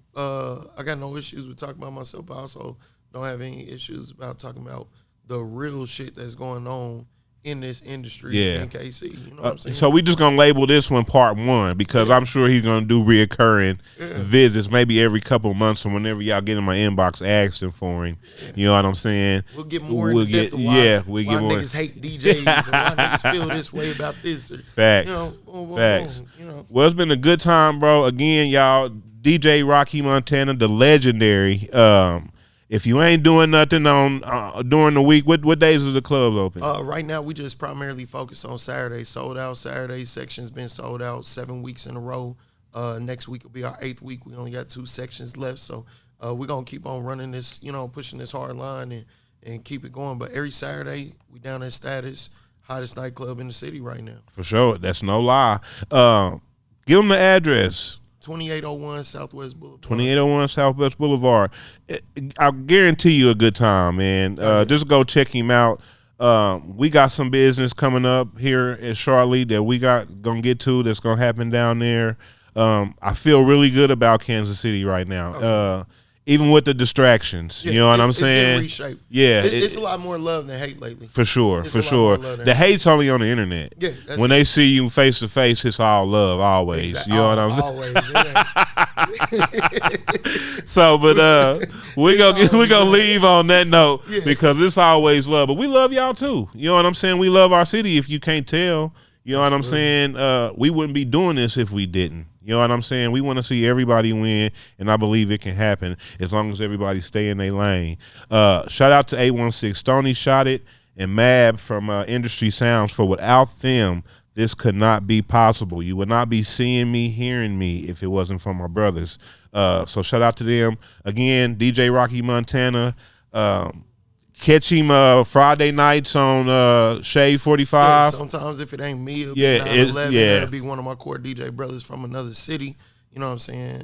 issues with talking about myself, but I also don't have any issues about talking about the real shit that's going on in this industry in KC. You know what I'm saying?
So we just gonna label this one part 1 because I'm sure he's gonna do reoccurring visits, maybe every couple of months, or whenever y'all get in my inbox asking for him. You know what I'm saying?
We'll get more in depth of why niggas hate DJs and why niggas feel this way about this. Or,
Facts.
You know,
Facts.
You know.
Well, it's been a good time, bro. Again, y'all, DJ Rocky Montana, the legendary. If you ain't doing nothing on during the week, what days are the clubs open?
Right now, we just primarily focus on Saturday. Sold out Saturday. Section's been sold out 7 weeks in a row. Next week will be our 8th week. We only got 2 sections left, so we're gonna keep on running this, pushing this hard line and keep it going. But every Saturday, we down at Status, hottest nightclub in the city right now.
For sure, that's no lie. Give them the address.
2801 Southwest Boulevard.
2801 Southwest Boulevard. I guarantee you a good time, man. Just go check him out. We got some business coming up here at Charlotte that we gonna get to. That's gonna happen down there. I feel really good about Kansas City right now. Even with the distractions, you know what I'm saying?
It's getting reshaped.
Yeah,
it's a lot more love than hate lately.
For sure,
It's
for
a lot
sure.
more love than
The
hate.
hate's only on the internet.
Yeah, that's
when they see you face to face, it's all love, always.
Exactly.
You know what I'm saying?
Always.
So, but we gonna leave on that note because it's always love. But we love y'all too. You know what I'm saying? We love our city. If you can't tell, you know what I'm saying? We wouldn't be doing this if we didn't. You know what I'm saying? We want to see everybody win, and I believe it can happen as long as everybody stay in their lane. Shout out to 816 Stoney Shot It and Mab from Industry Sounds, for without them, this could not be possible. You would not be seeing me, hearing me if it wasn't for my brothers. So shout out to them. Again, DJ Rocky Montana. Catch him Friday nights on Shade 45.
Sometimes if it ain't me, it'll
Yeah,
be 9/11. It'll be one of my core DJ brothers from another city. You know what I'm saying?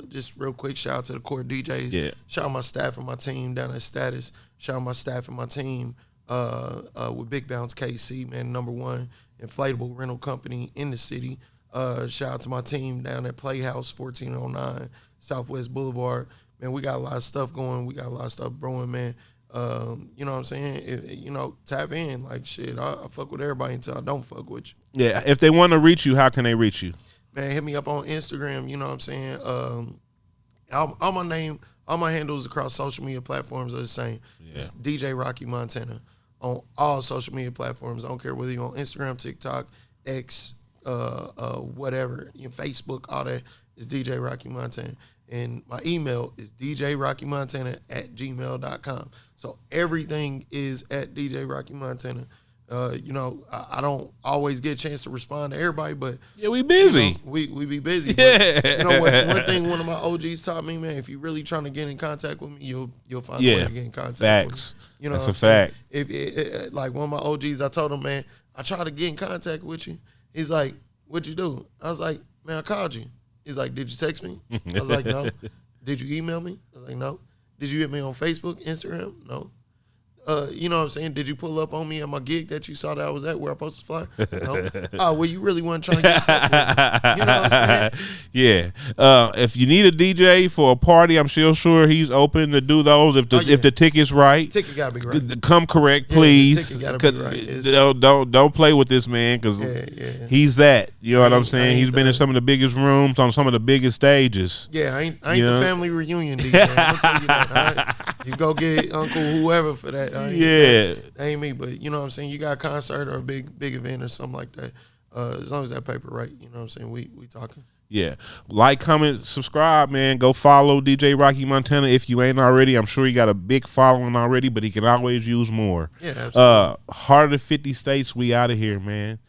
Just real quick, shout out to the core DJs.
Yeah.
Shout out my staff and my team down at Status. Shout out my staff and my team with Big Bounce KC, man, #1 inflatable rental company in the city. Shout out to my team down at Playhouse 1409 Southwest Boulevard. Man, we got a lot of stuff going. We got a lot of stuff brewing, man. You know what I'm saying? Tap in. Like, shit, I fuck with everybody until I don't fuck with you.
Yeah, if they want to reach you, how can they reach you?
Man, hit me up on Instagram, you know what I'm saying? All my handles across social media platforms are the same.
Yeah.
It's DJ Rocky Montana on all social media platforms. I don't care whether you're on Instagram, TikTok, X, whatever, Facebook, all that. It's DJ Rocky Montana. And my email is djrockymontana@gmail.com. So everything is at DJ Rocky Montana. I don't always get a chance to respond to everybody, but
yeah, we busy.
We be busy.
Yeah.
But, you know what? One thing one of my OGs taught me, man, if you're really trying to get in contact with me, you'll find a way to get in contact
Facts.
with me. You know
That's
what
a
I'm
fact.
Saying? Like one of my OGs, I told him, man, I tried to get in contact with you. He's like, what'd you do? I was like, man, I called you. He's like, did you text me? I was like, no. Did you email me? I was like, no. Did you hit me on Facebook, Instagram? No. You know what I'm saying? Did you pull up on me at my gig that you saw that I was at where I posted fly? No. Well, you really weren't trying to get in touch with me. You know what I'm saying?
Yeah. If you need a DJ for a party, I'm sure he's open to do those if the ticket's right.
Ticket gotta be right.
Come correct,
Yeah,
please.
the ticket gotta be right.
Don't play with this man because he's that. You know what I'm saying? He's been in some of the biggest rooms on some of the biggest stages.
Yeah, I ain't the family reunion DJ. I'll tell you that. All right? You go get Uncle whoever for that. That ain't me, but you know what I'm saying? You got a concert or a big event or something like that. As long as that paper right, you know what I'm saying? We talking.
Yeah. Like, comment, subscribe, man. Go follow DJ Rocky Montana if you ain't already. I'm sure he got a big following already, but he can always use more.
Yeah, absolutely.
Heart of the 50 states, we out of here, man.